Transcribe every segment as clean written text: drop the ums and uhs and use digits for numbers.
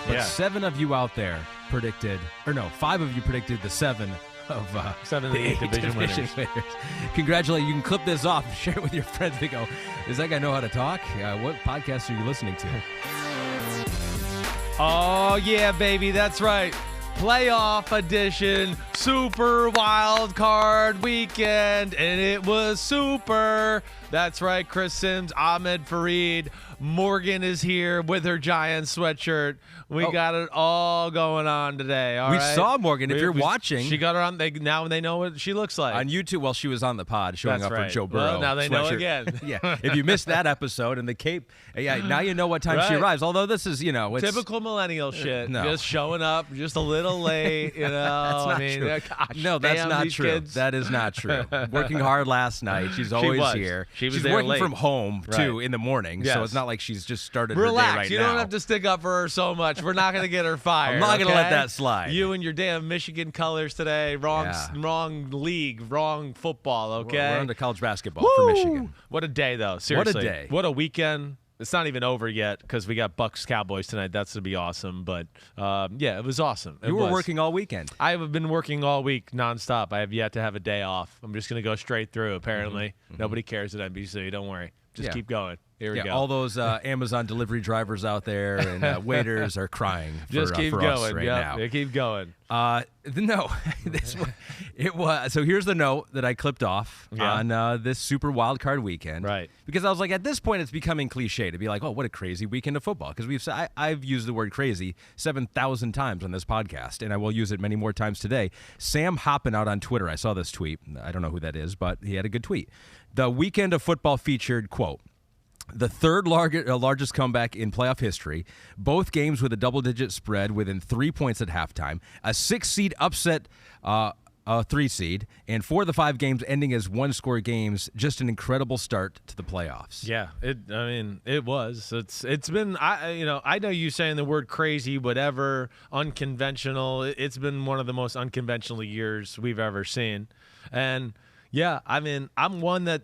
But 7 of you out there predicted, or no, 5 of you predicted the 7 of 7 of the 8 division winners. Congratulations. You can clip this off and share it with your friends. They go, does that guy know how to talk? What podcast are you listening to? Oh, yeah, baby. That's right. Playoff edition, Super Wild Card Weekend, and it was super. That's right, Chris Simms, Ahmed, Fareed. Morgan is here with her Giants sweatshirt. We got it all going on today. All we right? saw Morgan. If you're watching, she got her on. Now they know what she looks like on YouTube. Well, she was on the pod showing up for Joe Burrow. Well, now they know again. Yeah. If you missed that episode and the cape, now you know what time she arrives. Although this is, it's typical millennial shit. No. Just showing up just a little late. That's not true. Gosh, no, that's not true. Kids. That is not true. Working hard last night. She's always here. She's working late. from home too in the morning, so it's not like she's just started her day right you now. don't have to stick up for her so much. We're not going to get her fired. I'm not going to let that slide. You and your damn Michigan colors today. Wrong league, wrong football, okay? We're on to college basketball for Michigan. What a day, though. Seriously. What a day. What a weekend. It's not even over yet because we got Bucks Cowboys tonight. That's going to be awesome. But, it was awesome. You were working all weekend. I have been working all week nonstop. I have yet to have a day off. I'm just going to go straight through, apparently. Nobody cares at NBC. Don't worry. Just keep going. Here we go. All those Amazon delivery drivers out there and waiters are crying just keep for going. us right now. Yeah, keep going. No, it was. So here's the note that I clipped off on this Super Wild Card weekend. Right. Because I was like, at this point, it's becoming cliche to be like, oh, what a crazy weekend of football. Because I've used the word crazy 7,000 times on this podcast, and I will use it many more times today. Sam Hoppin out on Twitter. I saw this tweet. I don't know who that is, but he had a good tweet. The weekend of football featured, quote, the third largest comeback in playoff history, both games with a double-digit spread within 3 points at halftime, a 6-seed upset, a 3-seed, and 4 of the 5 games ending as one-score games. Just an incredible start to the playoffs. Yeah, it was. It's been. I know you saying the word crazy, whatever, unconventional. It's been one of the most unconventional years we've ever seen, and I'm one that.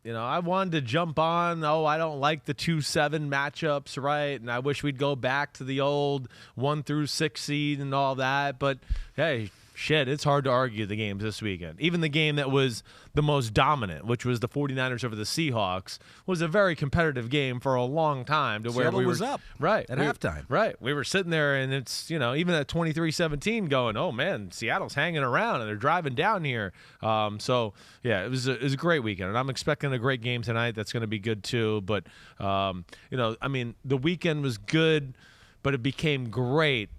I wanted to jump on, I don't like the 2-7 matchups, right? And I wish we'd go back to the old 1-6 seed and all that. But, hey, shit, it's hard to argue the games this weekend. Even the game that was the most dominant, which was the 49ers over the Seahawks, was a very competitive game for a long time. Seattle was up at halftime. Right. We were sitting there, and it's, even at 23-17 going, oh, man, Seattle's hanging around, and they're driving down here. It was a great weekend, and I'm expecting a great game tonight. That's going to be good, too. But, the weekend was good, but it became great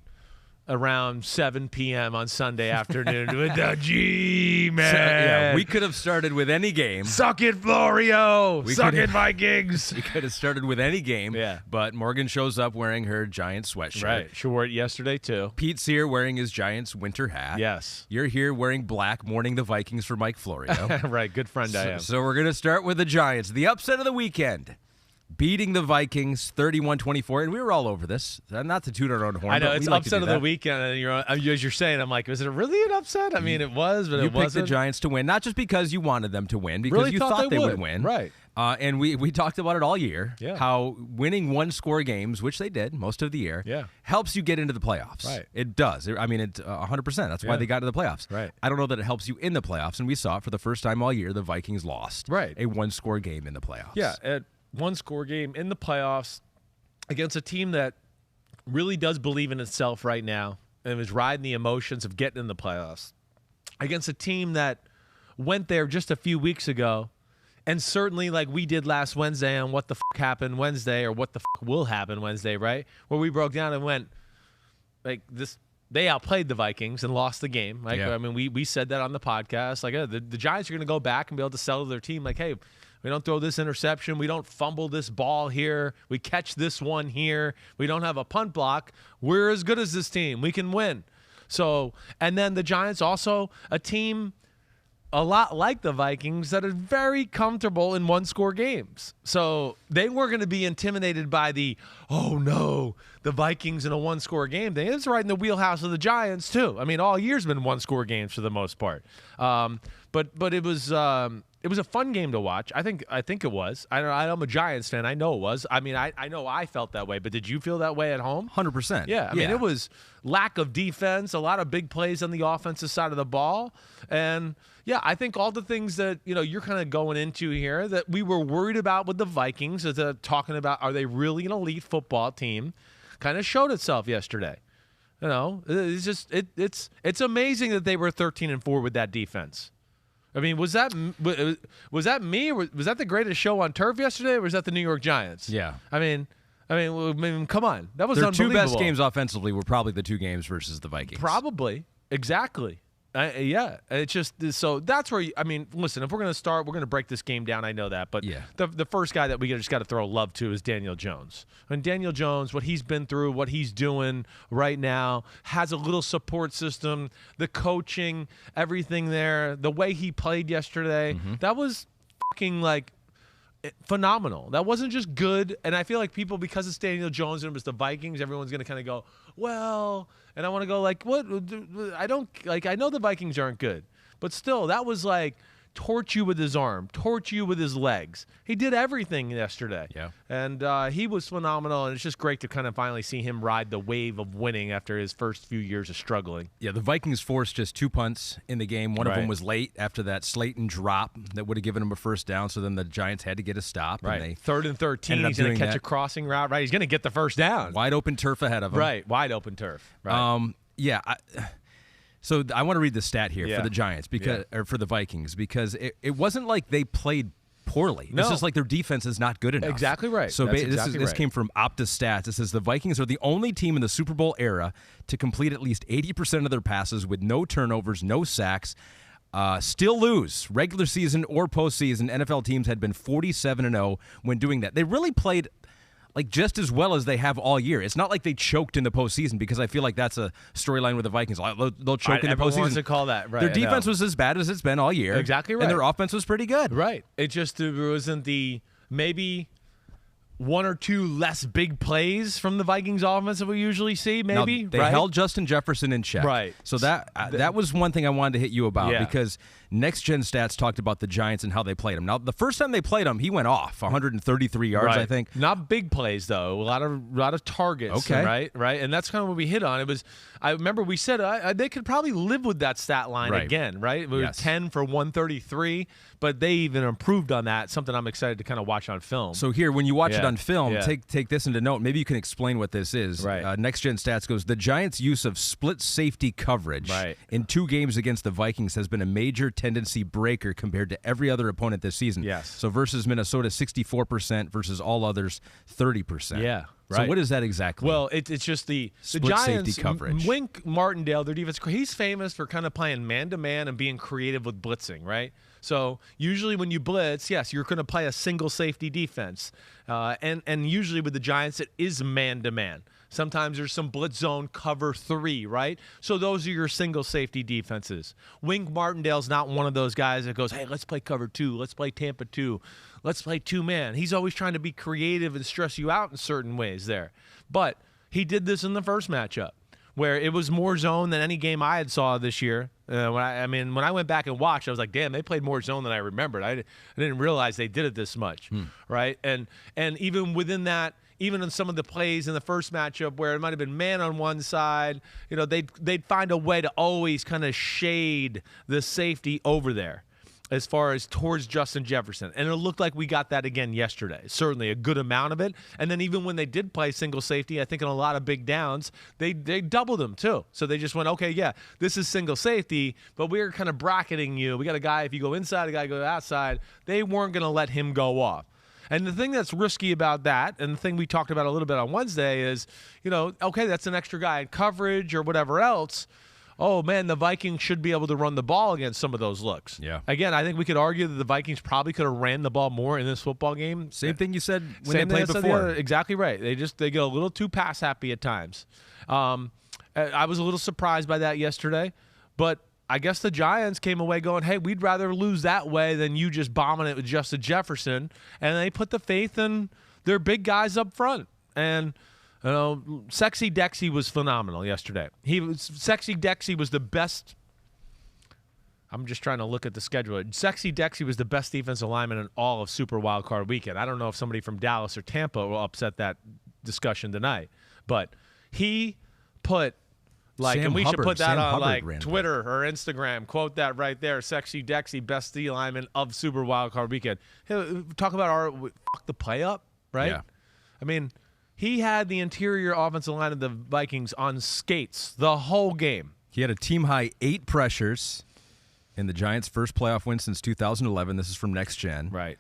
around 7 p.m. on Sunday afternoon with the G-Men. We could have started with any game. Suck it, Florio. Suck it, Vikings. We could have started with any game, but Morgan shows up wearing her Giants sweatshirt. Right. She wore it yesterday, too. Pete's here wearing his Giants winter hat. Yes. You're here wearing black, mourning the Vikings for Mike Florio. Right. Good friend I am. So we're going to start with the Giants. The upset of the weekend. Beating the Vikings 31-24, and we were all over this. Not to toot our own horn. I know, it's upset of the weekend, and as you're saying, I'm like, is it really an upset? I mean, it was, but it wasn't. You picked the Giants to win, not just because you wanted them to win, because you thought they would win. Right. And we talked about it all year, yeah. How winning one-score games, which they did most of the year, helps you get into the playoffs. Right. It does. I mean, it's 100%. That's why they got to the playoffs. Right. I don't know that it helps you in the playoffs, and we saw it for the first time all year. The Vikings lost a one-score game in the playoffs. Yeah, one-score game in the playoffs against a team that really does believe in itself right now and is riding the emotions of getting in the playoffs. Against a team that went there just a few weeks ago, and certainly like we did last Wednesday on what the happened Wednesday or what the will happen Wednesday, right? Where we broke down and went, like this, they outplayed the Vikings and lost the game. Like, I mean, we said that on the podcast. Like, the Giants are going to go back and be able to sell to their team like, hey, we don't throw this interception. We don't fumble this ball here. We catch this one here. We don't have a punt block. We're as good as this team. We can win. So, and then the Giants also a team a lot like the Vikings that are very comfortable in one-score games. So they weren't going to be intimidated by the, oh, no, the Vikings in a one-score game. It's right in the wheelhouse of the Giants, too. I mean, all year's been one-score games for the most part. But it was It was a fun game to watch. I think it was. I'm a Giants fan. I know it was. I mean, I know I felt that way, but did you feel that way at home? 100%. Yeah. I mean, it was lack of defense, a lot of big plays on the offensive side of the ball. And, yeah, I think all the things that, you're kind of going into here that we were worried about with the Vikings, talking about are they really an elite football team, kind of showed itself yesterday. It's just it's amazing that they were 13-4 with that defense. I mean, was that me? Or was that the greatest show on turf yesterday, or was that the New York Giants? Yeah. I mean, come on. That was Their unbelievable. two best games offensively were probably the two games versus the Vikings. Probably. Exactly. Yeah. It's just so that's where listen, if we're going to start, we're going to break this game down. I know that. But the first guy that we just got to throw love to is Daniel Jones. And Daniel Jones, what he's been through, what he's doing right now, has a little support system, the coaching, everything there, the way he played yesterday, that was fucking phenomenal. That wasn't just good. And I feel like people, because it's Daniel Jones and it was the Vikings, everyone's going to kind of go, well, and I want to go what? I know the Vikings aren't good, but still, that was torch you with his arm, torch you with his legs. He did everything yesterday. Yeah. And he was phenomenal, and it's just great to kind of finally see him ride the wave of winning after his first few years of struggling. Yeah, the Vikings forced just 2 punts in the game. One of them was late after that Slayton drop that would have given him a first down, so then the Giants had to get a stop. Right. And they 3rd and 13, he's going to catch a crossing route. Right, he's going to get the first down. Wide open turf ahead of him. Right, wide open turf. Right. So I want to read the stat here for the Giants or for the Vikings because it wasn't like they played poorly. No. It's just like their defense is not good enough. Exactly right. So this came from Opta Stats. It says the Vikings are the only team in the Super Bowl era to complete at least 80% of their passes with no turnovers, no sacks. Still lose regular season or postseason. NFL teams had been 47-0 when doing that. They really played just as well as they have all year. It's not like they choked in the postseason because I feel like that's a storyline with the Vikings. They'll choke in the postseason. Wants to call that right. Their defense was as bad as it's been all year. Exactly right. And their offense was pretty good. Right. It just wasn't the maybe one or two less big plays from the Vikings offense that we usually see, maybe. Now, they held Justin Jefferson in check. Right. So that was one thing I wanted to hit you about because Next Gen Stats talked about the Giants and how they played him. Now, the first time they played him, he went off 133 yards, I think. Not big plays, though. A lot of targets. Okay. Right. And that's kind of what we hit on. It was. I remember we said they could probably live with that stat line again, right? It was 10 for 133, but they even improved on that. Something I'm excited to kind of watch on film. So here, when you watch it on film, take this into note. Maybe you can explain what this is. Right. Next Gen Stats goes, the Giants' use of split safety coverage in 2 games against the Vikings has been a major tendency breaker compared to every other opponent this season. Yes. So versus Minnesota, 64% versus all others, 30%. Yeah. Right. So what is that exactly? Well, it's just the split Giants, safety coverage. Wink Martindale, their defense, he's famous for kind of playing man-to-man and being creative with blitzing, right? So usually when you blitz, yes, you're going to play a single safety defense. And usually with the Giants, it is man-to-man. Sometimes there's some blitz zone cover 3, right? So those are your single safety defenses. Wink Martindale's not one of those guys that goes, hey, let's play cover 2. Let's play Tampa 2. Let's play 2-man. He's always trying to be creative and stress you out in certain ways there. But he did this in the first matchup where it was more zone than any game I had saw this year. When I went back and watched, I was like, damn, they played more zone than I remembered. I didn't realize they did it this much, right? And even within that, even in some of the plays in the first matchup where it might have been man on one side, they'd find a way to always kind of shade the safety over there as far as towards Justin Jefferson. And it looked like we got that again yesterday. Certainly a good amount of it. And then even when they did play single safety, I think in a lot of big downs, they doubled them too. So they just went, okay, yeah, this is single safety, but we're kind of bracketing you. We got a guy, if you go inside, a guy go outside. They weren't going to let him go off. And the thing that's risky about that, and the thing we talked about a little bit on Wednesday is, okay, that's an extra guy in coverage or whatever else. Oh, man, the Vikings should be able to run the ball against some of those looks. Yeah. Again, I think we could argue that the Vikings probably could have ran the ball more in this football game. Same thing you said when they played before. Exactly right. They get a little too pass happy at times. I was a little surprised by that yesterday, but I guess the Giants came away going, hey, we'd rather lose that way than you just bombing it with Justin Jefferson. And they put the faith in their big guys up front. And Sexy Dexy was phenomenal yesterday. Sexy Dexy was the best. I'm just trying to look at the schedule. Sexy Dexy was the best defensive lineman in all of Super Wildcard Weekend. I don't know if somebody from Dallas or Tampa will upset that discussion tonight, but he put Sam and we Hubbard, should put that Sam on Hubbard like ran Twitter or Instagram. Quote that right there. Sexy Dexy, best D lineman of Super Wildcard Weekend. Hey, talk about our fuck the play up, right? Yeah. I mean, he had the interior offensive line of the Vikings on skates the whole game. He had a team-high 8 pressures in the Giants' first playoff win since 2011. This is from Next Gen. Right.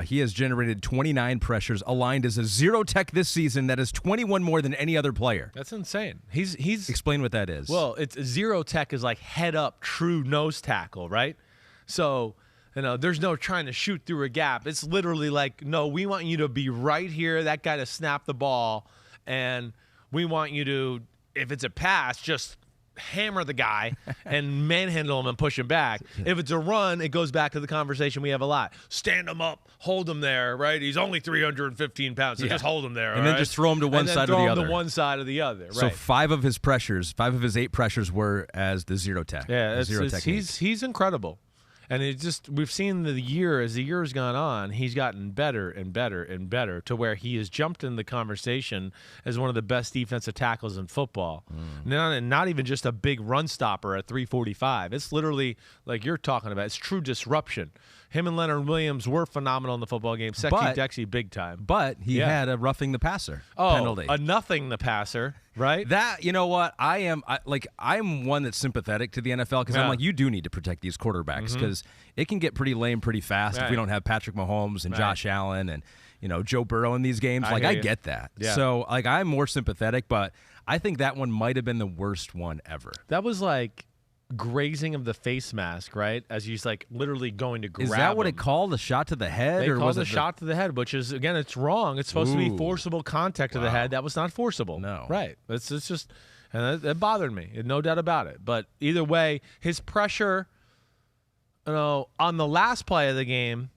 He has generated 29 pressures, aligned as a zero tech this season. That is 21 more than any other player. That's insane. He's Explain what that is. Well, it's zero tech is like head up, true nose tackle, right? So, there's no trying to shoot through a gap. It's literally like, no, we want you to be right here, that guy to snap the ball, and we want you to, if it's a pass, just hammer the guy and manhandle him and push him back. If it's a run, it goes back to the conversation we have a lot. Stand him up, hold him there, right? He's only 315 pounds, so just hold him there. And then just throw him to one side or the other. To one side or the other, right? So 5 of his 8 pressures were as the zero tech. Yeah, zero technique. he's incredible. And we've seen the year, as the year has gone on, he's gotten better and better and better to where he has jumped in the conversation as one of the best defensive tackles in football. Not even just a big run stopper at 345. It's literally, like you're talking about, it's true disruption. Him and Leonard Williams were phenomenal in the football game. Sexy Dexy, big time. But he had a roughing the passer penalty. A nothing the passer, right? That, you know what? I'm one that's sympathetic to the NFL because I'm like, you do need to protect these quarterbacks because it can get pretty lame pretty fast if we don't have Patrick Mahomes and Josh Allen and Joe Burrow in these games. I get that. Yeah. So I'm more sympathetic, but I think that one might have been the worst one ever. That was like grazing of the face mask, right? As he's like literally going to grab. Is that what him. it called? A shot to the head? They or called was a it shot to the head, which is, again, it's wrong. It's supposed to be forcible contact to the head. That was not forcible. No. Right. It's just, and that bothered me. No doubt about it. But either way, his pressure, on the last play of the game,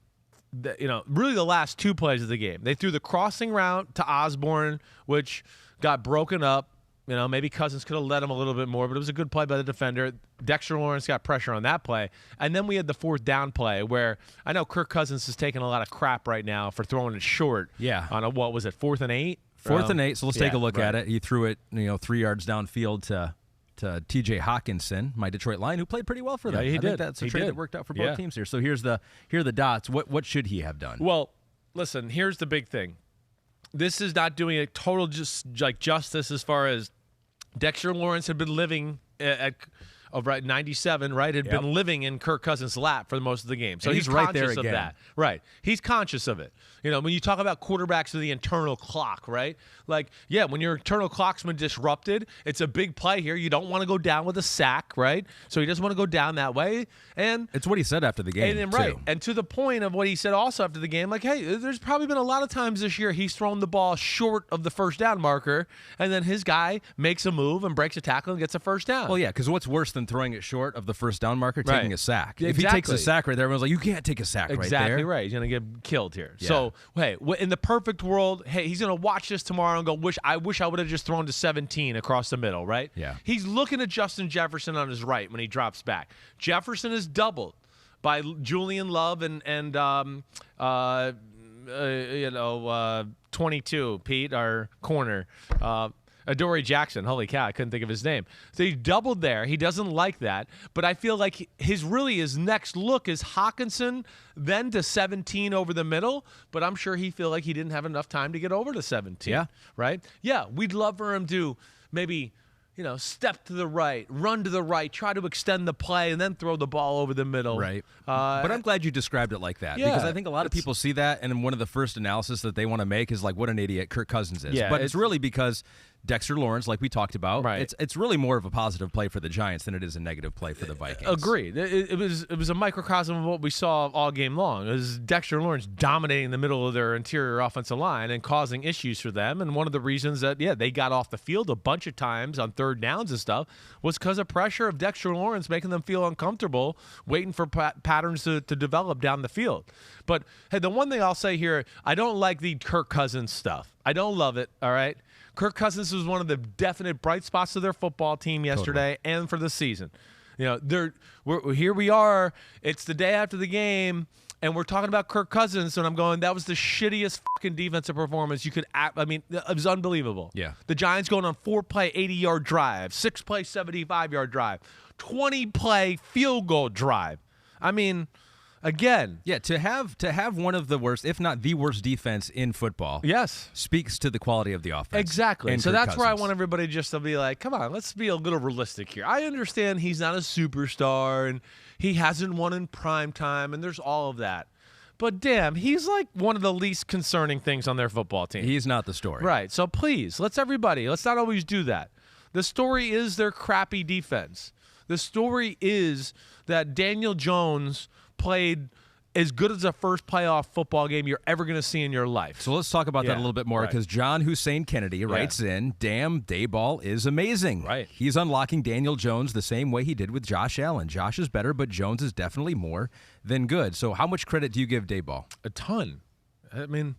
really the last 2 plays of the game, they threw the crossing route to Osborne, which got broken up. Maybe Cousins could have led him a little bit more, but it was a good play by the defender. Dexter Lawrence got pressure on that play. And then we had the 4th down play where I know Kirk Cousins is taking a lot of crap right now for throwing it short. Yeah. On a, what was it, 4th and 8? 4th and 8, so let's take a look at it. He threw it, 3 yards downfield to T.J. Hawkinson, my Detroit Lion, who played pretty well for them. Yeah, he I did. think that's a trade that worked out for both teams here. So here are the dots. What should he have done? Well, listen, here's the big thing. This is not doing a total justice as far as Dexter Lawrence had been living at 97, right? Had been living in Kirk Cousins' lap for most of the game. So and he's right there conscious of again. that. Right. He's conscious of it. When you talk about quarterbacks of the internal clock, right? When your internal clock's been disrupted, it's a big play here. You don't want to go down with a sack, right? So he doesn't want to go down that way. And it's what he said after the game, right. too. And to the point of what he said also after the game, hey, there's probably been a lot of times this year he's thrown the ball short of the first down marker, and then his guy makes a move and breaks a tackle and gets a first down. Well, yeah, because what's worse than throwing it short of the first down marker? Taking a sack. Yeah, if he takes a sack right there, everyone's like, you can't take a sack right there. Exactly right. He's going to get killed here. Yeah. So, hey, in the perfect world, he's going to watch this tomorrow and go, I wish I would have just thrown to 17 across the middle, right? Yeah. He's looking at Justin Jefferson on his right when he drops back. Jefferson is doubled by Julian Love and 22, Pete, our corner. Adoree Jackson. Holy cow, I couldn't think of his name. So he doubled there. He doesn't like that. But I feel like his next look is Hawkinson, then to 17 over the middle. But I'm sure he feel like he didn't have enough time to get over to 17. Yeah. Right? Yeah, we'd love for him to maybe step to the right, run to the right, try to extend the play, and then throw the ball over the middle. Right. But I'm glad you described it like that because I think a lot of people see that, and one of the first analysis that they want to make is like, what an idiot Kirk Cousins is. Yeah, but it's really because Dexter Lawrence, like we talked about, right. It's really more of a positive play for the Giants than it is a negative play for the Vikings. Agreed. It was a microcosm of what we saw all game long. It was Dexter Lawrence dominating the middle of their interior offensive line and causing issues for them. And one of the reasons that, they got off the field a bunch of times on third downs and stuff was because of pressure of Dexter Lawrence making them feel uncomfortable, waiting for patterns to develop down the field. But, hey, the one thing I'll say here, I don't like the Kirk Cousins stuff. I don't love it, all right? Kirk Cousins was one of the definite bright spots of their football team yesterday and for the season. Here we are. It's the day after the game, and we're talking about Kirk Cousins, and I'm going, that was the shittiest fucking defensive performance you could it was unbelievable. Yeah. The Giants going on 4-play 80-yard drive, 6-play 75-yard drive, 20-play field goal drive. I mean, again. Yeah, to have one of the worst, if not the worst defense in football. Yes. Speaks to the quality of the offense. Exactly. And So Kirk that's where I Cousins. want everybody just to be like, come on, let's be a little realistic here. I understand he's not a superstar and he hasn't won in prime time and there's all of that. But damn, he's like one of the least concerning things on their football team. He's not the story. Right. So please, let's not always do that. The story is their crappy defense. The story is that Daniel Jones played as good as a first playoff football game you're ever going to see in your life. So let's talk about that a little bit more because John Hussein Kennedy writes in, damn, Dayball is amazing. Right. He's unlocking Daniel Jones the same way he did with Josh Allen. Josh is better, but Jones is definitely more than good. So how much credit do you give Dayball? A ton. I mean,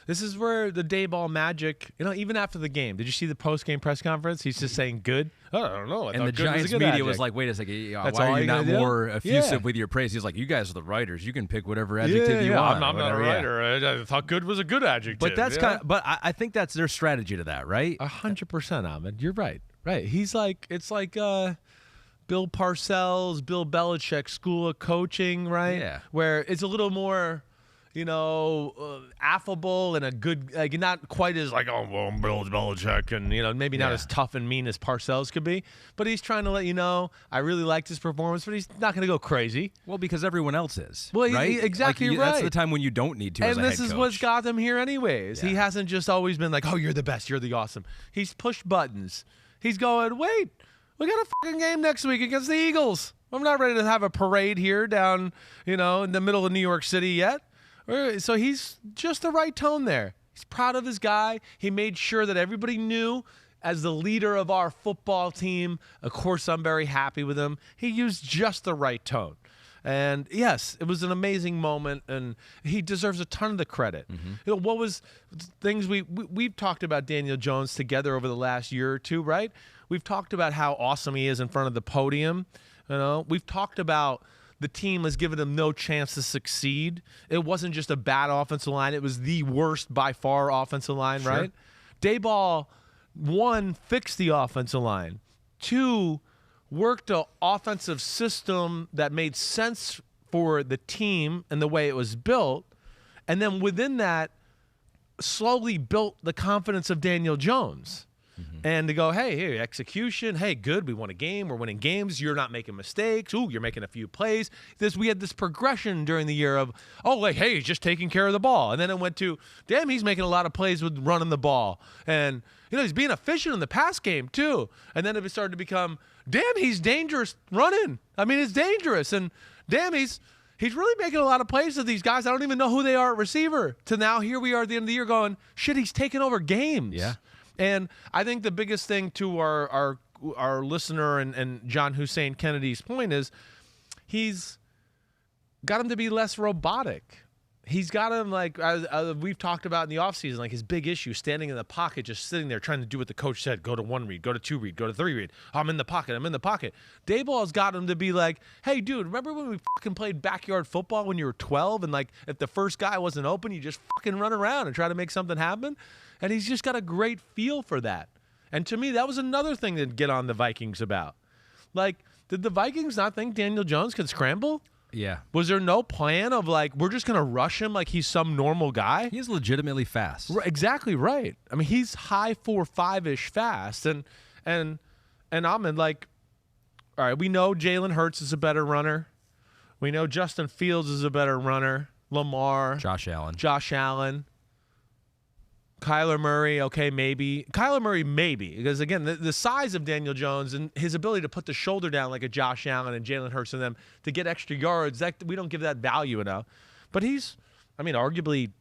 this is where the Dayball magic, even after the game. Did you see the post-game press conference? He's just saying good. Oh, I don't know. And the Giants media was like, wait a second, why are you not more effusive with your praise? He's like, you guys are the writers. You can pick whatever adjective you want. I'm not a writer. I thought good was a good adjective. But that's but I think that's their strategy to that, right? 100%, Ahmed. You're right. Right. He's like, it's like Bill Parcells, Bill Belichick school of coaching, right? Yeah. Where it's a little more, affable and a good, not quite as like, oh, well, Bill Belichick and, maybe not as tough and mean as Parcells could be. But he's trying to let you know, I really liked his performance, but he's not going to go crazy. Well, because everyone else is. Well, right? Exactly right. That's the time when you don't need to as a head And this is coach. what's got them here anyways. Yeah. He hasn't just always been like, oh, you're the best, you're the awesome. He's pushed buttons. He's going, wait, we got a fucking game next week against the Eagles. I'm not ready to have a parade here down, in the middle of New York City yet. So he's just the right tone there. He's proud of his guy. He made sure that everybody knew as the leader of our football team, of course, I'm very happy with him. He used just the right tone. And yes, it was an amazing moment, and he deserves a ton of the credit. Mm-hmm. What was things we've talked about Daniel Jones together over the last year or two, right? We've talked about how awesome he is in front of the podium. We've talked about the team has given him no chance to succeed. It wasn't just a bad offensive line. It was the worst by far offensive line, Sure. right? Dayball, 1, fixed the offensive line. 2, worked an offensive system that made sense for the team and the way it was built. And then within that, slowly built the confidence of Daniel Jones. Mm-hmm. And to go, hey, execution. Hey, good. We won a game. We're winning games. You're not making mistakes. Ooh, you're making a few plays. We had this progression during the year of, hey, he's just taking care of the ball. And then it went to, damn, he's making a lot of plays with running the ball. And, he's being efficient in the pass game, too. And then it started to become, damn, he's dangerous running. I mean, it's dangerous. And, damn, he's really making a lot of plays with these guys. I don't even know who they are at receiver. To now, here we are at the end of the year going, shit, he's taking over games. Yeah. And I think the biggest thing to our listener and John Hussein Kennedy's point is he's got him to be less robotic. He's got him, like, as we've talked about in the offseason, like his big issue, standing in the pocket, just sitting there trying to do what the coach said. Go to 1 read, go to 2 read, go to 3 read. I'm in the pocket. Dayball's got him to be like, hey, dude, remember when we fucking played backyard football when you were 12? And, like, if the first guy wasn't open, you just fucking run around and try to make something happen? And he's just got a great feel for that. And to me, that was another thing to get on the Vikings about. Like, did the Vikings not think Daniel Jones could scramble? Yeah. Was there no plan of, like, we're just going to rush him like he's some normal guy? He's legitimately fast. Exactly right. I mean, he's high 4.5-ish fast. And I'm in, like, all right, we know Jalen Hurts is a better runner. We know Justin Fields is a better runner. Lamar. Josh Allen. Kyler Murray, okay, maybe. Kyler Murray, maybe. Because, again, the size of Daniel Jones and his ability to put the shoulder down like a Josh Allen and Jalen Hurts and them to get extra yards, we don't give that value enough. But he's, I mean, arguably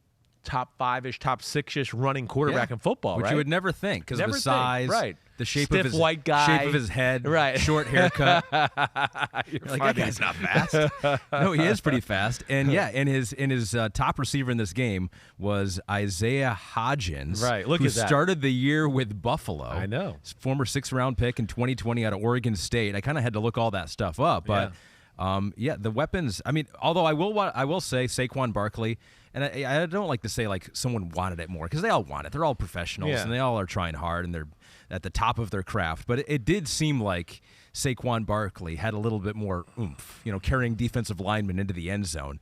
top 5-ish, top 6-ish running quarterback in football, which right? you would never think because of the size, right? The shape Stiff of his white guy, shape of his head, right? Short haircut. You're like, that guy's not fast. No, he is pretty fast. And yeah, and his top receiver in this game was Isaiah Hodgins, right? Look who at that. Started the year with Buffalo. I know. Former 6th-round pick in 2020 out of Oregon State. I kind of had to look all that stuff up, but the weapons. I mean, although I will say Saquon Barkley. And I don't like to say like someone wanted it more because they all want it. They're all professionals and they all are trying hard and they're at the top of their craft. But it did seem like Saquon Barkley had a little bit more oomph, carrying defensive linemen into the end zone,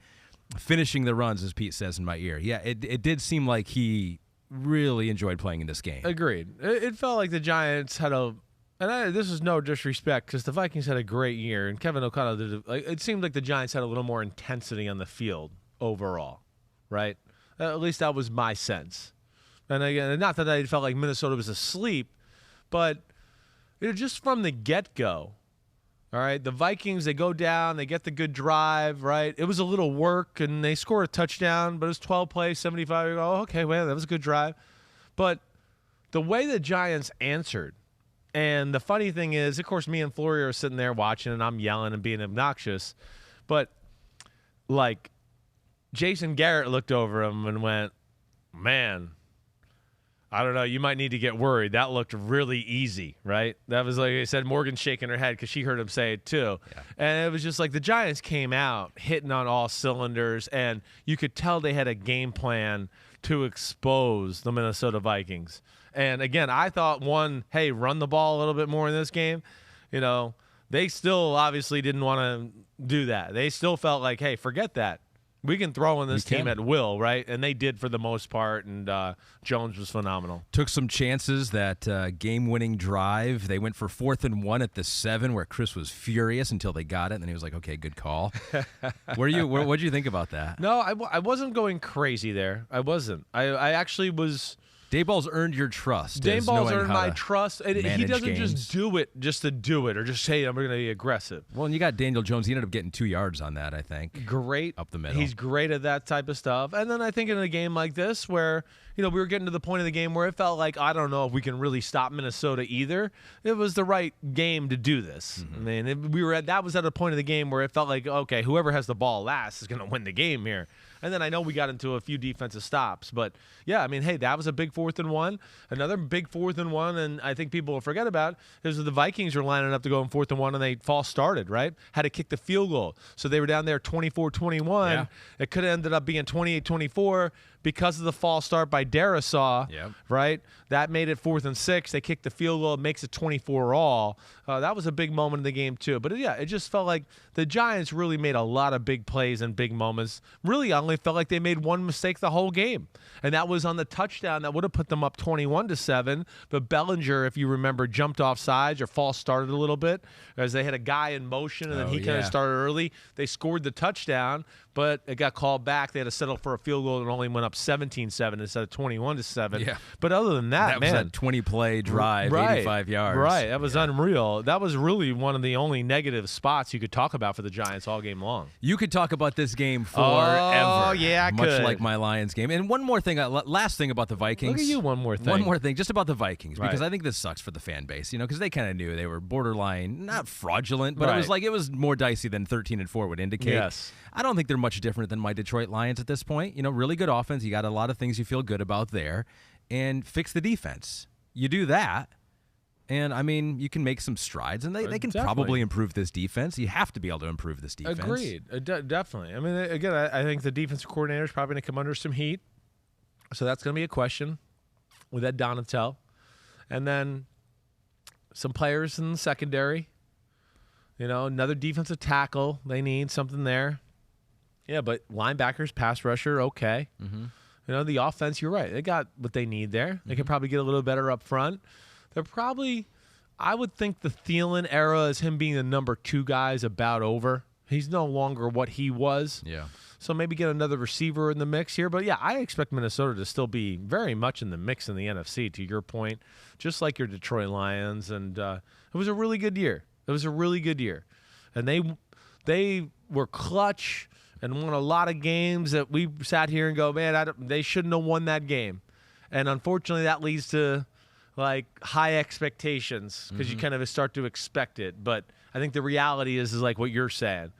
finishing the runs, as Pete says in my ear. Yeah, it did seem like he really enjoyed playing in this game. Agreed. It felt like the Giants had this is no disrespect because the Vikings had a great year and Kevin O'Connell did. It seemed like the Giants had a little more intensity on the field overall. Right? At least that was my sense. And again, not that I felt like Minnesota was asleep, but just from the get-go, all right, the Vikings, they go down, they get the good drive, right? It was a little work, and they score a touchdown, but it was 12 plays, 75. You go, oh, okay, well, that was a good drive. But the way the Giants answered, and the funny thing is, of course, me and Flory are sitting there watching, and I'm yelling and being obnoxious, but, like, Jason Garrett looked over him and went, man, I don't know. You might need to get worried. That looked really easy, right? That was like I said, Morgan shaking her head because she heard him say it too. Yeah. And it was just like the Giants came out hitting on all cylinders, and you could tell they had a game plan to expose the Minnesota Vikings. And again, I thought hey, run the ball a little bit more in this game. They still obviously didn't want to do that. They still felt like, hey, forget that. We can throw in this team at will, right? And they did for the most part, and Jones was phenomenal. Took some chances, that game-winning drive. They went for 4th and 1 at the 7 where Chris was furious until they got it, and then he was like, okay, good call. What did you think about that? No, I wasn't going crazy there. I wasn't. I actually was... Dayball's earned your trust. Dayball's earned my trust. And he doesn't games. just do it just to do it or just say, I'm going to be aggressive. Well, and you got Daniel Jones. He ended up getting 2 yards on that, I think. Great. Up the middle. He's great at that type of stuff. And then I think in a game like this where, we were getting to the point of the game where it felt like, I don't know if we can really stop Minnesota either. It was the right game to do this. Mm-hmm. I mean, that was at a point of the game where it felt like, okay, whoever has the ball last is going to win the game here. And then I know we got into a few defensive stops. But, yeah, I mean, hey, that was a big 4th and 1. Another big 4th and 1, and I think people will forget about, is that the Vikings were lining up to go in 4th and 1, and they false started, right? Had to kick the field goal. So they were down there 24-21. Yeah. It could have ended up being 28-24 because of the false start by Darisaw, right? That made it 4th and 6. They kicked the field goal. It makes it 24-all. That was a big moment in the game, too. But, yeah, it just felt like the Giants really made a lot of big plays and big moments. Really, I only felt like they made one mistake the whole game, and that was on the touchdown that would have put them up 21-7. But Bellinger, if you remember, jumped off sides or false started a little bit as they had a guy in motion, and then he kind of started early. They scored the touchdown, but it got called back. They had to settle for a field goal and only went up 17-7 instead of 21-7. Yeah. But other than that, was a 20-play drive, 85 yards. Right. That was unreal. That was really one of the only negative spots you could talk about for the Giants all game long. You could talk about this game forever. Oh, yeah, I much could. like my Lions game. And one more thing, last thing about the Vikings. Look at you, one more thing. One more thing, just about the Vikings, because I think this sucks for the fan base, because they kind of knew they were borderline, not fraudulent, but it was more dicey than 13-4 would indicate. Yes. I don't think they're much different than my Detroit Lions at this point. Really good offense. You got a lot of things you feel good about there. And fix the defense. You do that, and, I mean, you can make some strides, and they can probably improve this defense. You have to be able to improve this defense. Agreed. Definitely. I mean, again, I think the defensive coordinator is probably going to come under some heat, so that's going to be a question with Ed Donatel. And then some players in the secondary. Another defensive tackle. They need something there. Yeah, but linebackers, pass rusher, okay. Mm-hmm. The offense, you're right. They got what they need there. They could probably get a little better up front. They're probably, I would think the Thielen era is him being the number 2 guy is about over. He's no longer what he was. Yeah. So maybe get another receiver in the mix here. But, yeah, I expect Minnesota to still be very much in the mix in the NFC, to your point, just like your Detroit Lions. And it was a really good year. It was a really good year. And they were clutch. and won a lot of games that we sat here and go, man, they shouldn't have won that game. And unfortunately, that leads to like high expectations because you kind of start to expect it. But I think the reality is like what you're saying.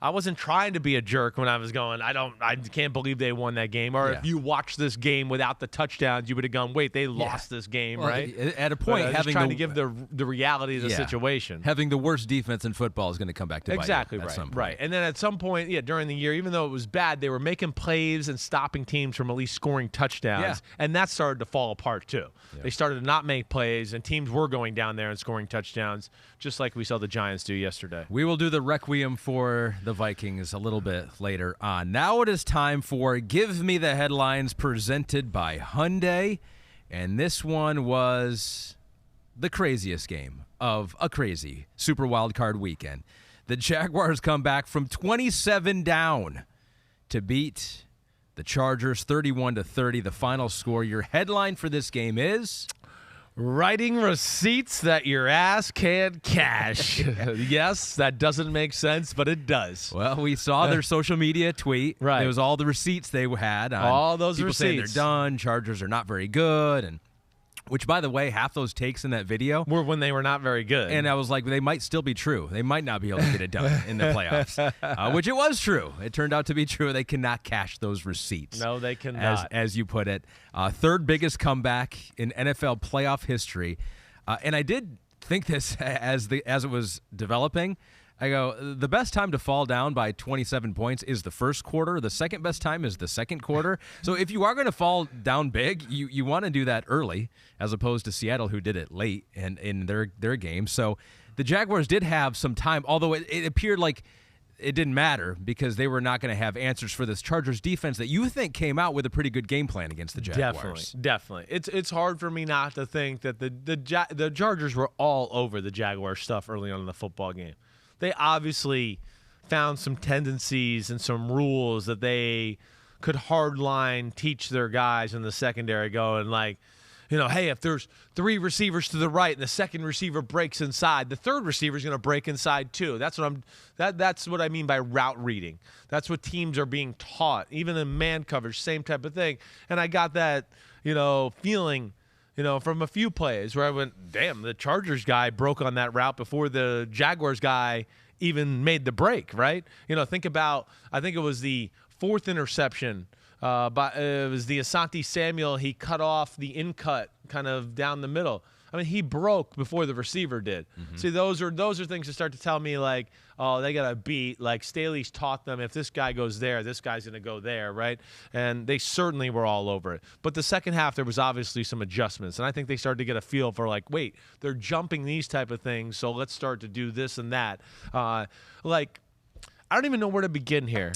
I wasn't trying to be a jerk when I was going, I can't believe they won that game. Or if you watched this game without the touchdowns, you would have gone, wait, they lost this game, right? At a point, having trying to give the reality of the situation. Having the worst defense in football is going to come back to bite exactly you at some point. Right. And then at some point, during the year, even though it was bad, they were making plays and stopping teams from at least scoring touchdowns. And that started to fall apart too. They started to not make plays, and teams were going down there and scoring touchdowns, just like we saw the Giants do yesterday. We will do the Requiem for the Vikings a little bit later on. Now it is time for Give Me the Headlines, presented by Hyundai. And this one was the craziest game of a crazy Super Wildcard weekend. The Jaguars come back from 27 down to beat the Chargers 31-30. The final score. Your headline for this game is writing receipts that your ass can't cash. Yes, that doesn't make sense, but it does. Well, we saw their social media tweet. Right. It was all the receipts they had. On all those people receipts. saying they're done. Chargers are not very good. And which, by the way, half those takes in that video were when they were not very good. And I was like, they might still be true. They might not be able to get it done in the playoffs, which it was true. It turned out to be true. They cannot cash those receipts. No, they cannot. As you put it. Third biggest comeback in NFL playoff history. And I did think this as it was developing. I go, the best time to fall down by 27 points is the first quarter. The second best time is the second quarter. So if you are going to fall down big, you want to do that early, as opposed to Seattle, who did it late and in their game. So the Jaguars did have some time, although it appeared like it didn't matter because they were not going to have answers for this Chargers defense that you think came out with a pretty good game plan against the Jaguars. Definitely. It's hard for me not to think that the Chargers were all over the Jaguars stuff early on in the football game. They obviously found some tendencies and some rules that they could hardline teach their guys in the secondary going like, hey, if there's three receivers to the right and the second receiver breaks inside, the third receiver is going to break inside too. That's what I mean by route reading. That's what teams are being taught, even in man coverage, same type of thing. And I got that, feeling from a few plays where I went, damn, the Chargers guy broke on that route before the Jaguars guy even made the break, right? Think about, I think it was the fourth interception, but it was the Asante Samuel. He cut off the in-cut kind of down the middle. I mean, he broke before the receiver did. Mm-hmm. See, those are things that start to tell me like, oh, they got to beat. Like Staley's taught them if this guy goes there, this guy's going to go there, right? And they certainly were all over it. But the second half, there was obviously some adjustments, and I think they started to get a feel for like, wait, they're jumping these type of things, so let's start to do this and that. I don't even know where to begin here.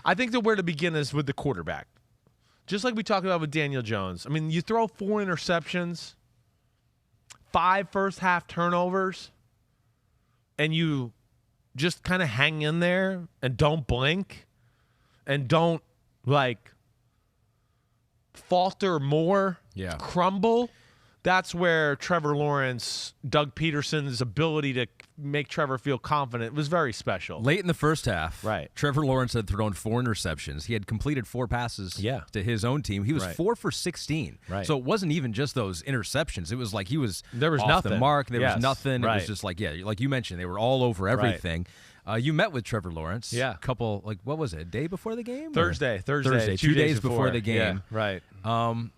I think where to begin is with the quarterback. Just like we talked about with Daniel Jones. I mean, you throw 4 interceptions, 5 first-half turnovers, and you just kind of hang in there and don't blink and don't, falter more, crumble. That's where Trevor Lawrence, Doug Peterson's ability to make Trevor feel confident was very special. Late in the first half, right, Trevor Lawrence had thrown 4 interceptions. He had completed 4 passes to his own team. He was 4 for 16. Right. So it wasn't even just those interceptions. It was like he was off nothing. The mark. There was nothing. It was just like, like you mentioned, they were all over everything. You met with Trevor Lawrence. Yeah. Couple, what was it, a day before the game? Thursday. 2 days before the game. Yeah, right.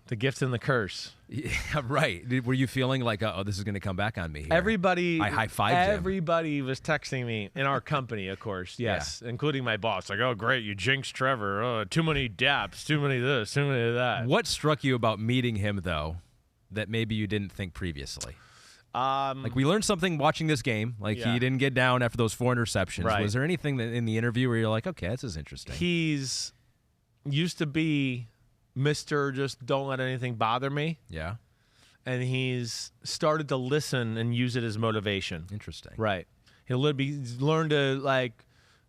The gift and the curse. Yeah, right. Were you feeling like, this is going to come back on me here? Everybody. I high-fived him. Everybody was texting me in our company, of course. Yes, including my boss. Like, oh, great, you jinxed Trevor. Oh, too many daps, too many this, too many that. What struck you about meeting him, though, that maybe you didn't think previously? We learned something watching this game. He didn't get down after those 4 interceptions. Right. Was there anything in the interview where you're like, okay, this is interesting? He's used to be Mr. Just don't let anything bother me. Yeah. And he's started to listen and use it as motivation. Interesting. Right. He's learned to,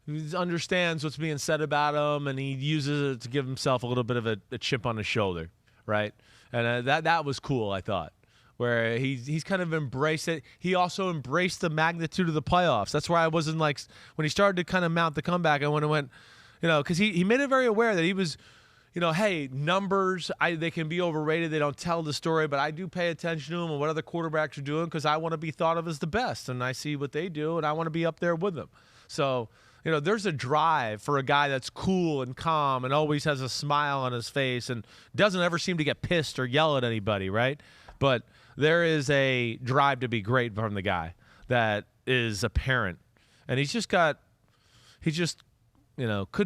he understands what's being said about him, and he uses it to give himself a little bit of a chip on his shoulder. Right. And that was cool, I thought. where he's kind of embraced it. He also embraced the magnitude of the playoffs. That's why I wasn't like, when he started to kind of mount the comeback, I went, because he made it very aware that he was, hey, numbers, they can be overrated. They don't tell the story, but I do pay attention to them and what other quarterbacks are doing because I want to be thought of as the best, and I see what they do, and I want to be up there with them. So, there's a drive for a guy that's cool and calm and always has a smile on his face and doesn't ever seem to get pissed or yell at anybody, right? But there is a drive to be great from the guy that is apparent. And he just couldn't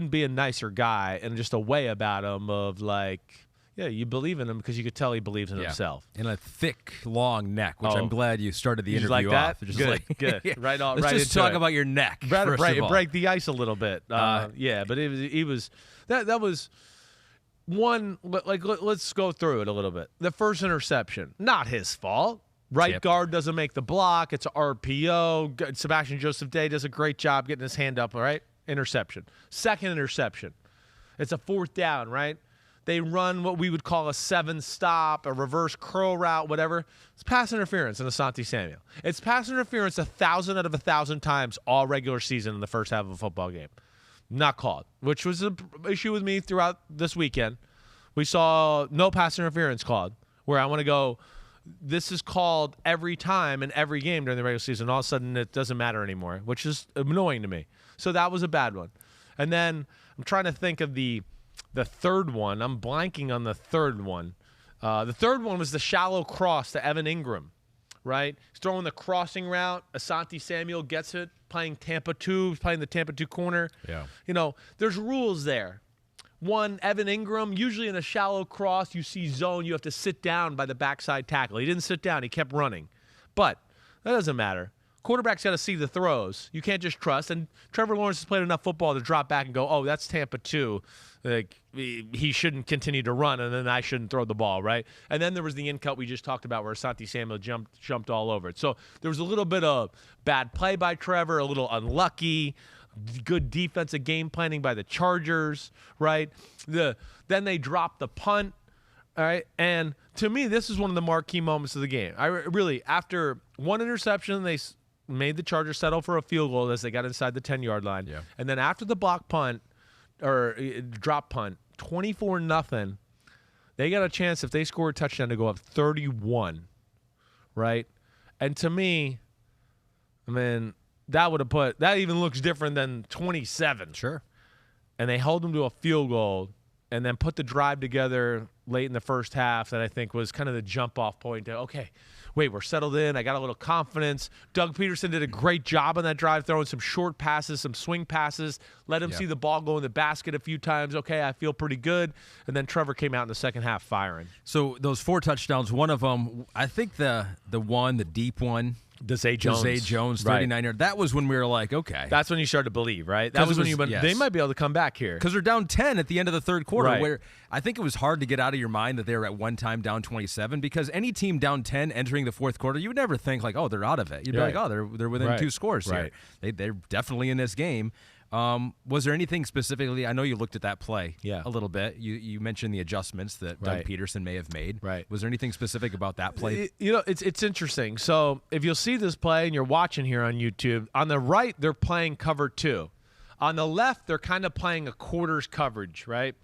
be a nicer guy, and just a way about him of like, yeah, you believe in him because you could tell he believes in himself. And a thick, long neck, which I'm glad you started the interview like that? off. Just good, good. Yeah. Right on. Let's right just talk about your neck. Break the ice a little bit. But that was one. Like, let's go through it a little bit. The first interception, not his fault. Right guard doesn't make the block. It's an RPO. Sebastian Joseph Day does a great job getting his hand up. All right, interception. Second interception. It's a 4th down. Right. They run what we would call a 7-stop, a reverse curl route, whatever. It's pass interference in Asante Samuel. It's pass interference 1,000 out of 1,000 times all regular season in the first half of a football game. Not called, which was an issue with me throughout this weekend. We saw no pass interference called, where I want to go, this is called every time in every game during the regular season. All of a sudden, it doesn't matter anymore, which is annoying to me. So that was a bad one. And then I'm trying to think of the third one. I'm blanking on the third one. The third one was the shallow cross to Evan Ingram, right? He's throwing the crossing route. Asante Samuel gets it, playing Tampa 2, playing the Tampa 2 corner. Yeah. There's rules there. One, Evan Ingram, usually in a shallow cross, you see zone, you have to sit down by the backside tackle. He didn't sit down. He kept running. But that doesn't matter. Quarterback's got to see the throws. You can't just trust. And Trevor Lawrence has played enough football to drop back and go, oh, that's Tampa 2. Like, he shouldn't continue to run, and then I shouldn't throw the ball, right? And then there was the in-cut we just talked about where Asante Samuel jumped all over it. So there was a little bit of bad play by Trevor, a little unlucky, good defensive game planning by the Chargers, right? Then they dropped the punt, all right? And to me, this is one of the marquee moments of the game. After one interception, they made the Chargers settle for a field goal as they got inside the 10-yard line. Yeah. And then after the block punt, or drop punt, 24-0, they got a chance if they score a touchdown to go up 31, right? And to me, I mean, that even looks different than 27. Sure. And they held them to a field goal and then put the drive together late in the first half that I think was kind of the jump-off point to, okay, wait, we're settled in. I got a little confidence. Doug Peterson did a great job on that drive, throwing some short passes, some swing passes, let him see the ball go in the basket a few times. Okay, I feel pretty good. And then Trevor came out in the second half firing. So those 4 touchdowns, one of them, I think the deep one, Zay Jones, 39-yard. That was when we were like, okay. That's when you started to believe, right? That was when you went, they might be able to come back here. Because they're down 10 at the end of the third quarter, Right. where I think it was hard to get out of your mind that they were at one time down 27, because any team down 10 entering the fourth quarter, you would never think like, oh, they're out of it. You'd be like, oh, they're within 2 scores here. They're definitely in this game. Was there anything specifically? I know you looked at that play a little bit. You mentioned the adjustments that Doug Peterson may have made. Right. Was there anything specific about that play? It's interesting. So if you'll see this play and you're watching here on YouTube, on the right, they're playing cover 2. On the left, they're kind of playing a quarters coverage, right?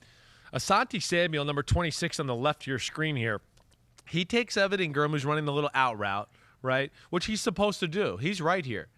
Asante Samuel, number 26 on the left of your screen here, he takes Evan Ingram, who's running the little out route, right, which he's supposed to do. He's right here.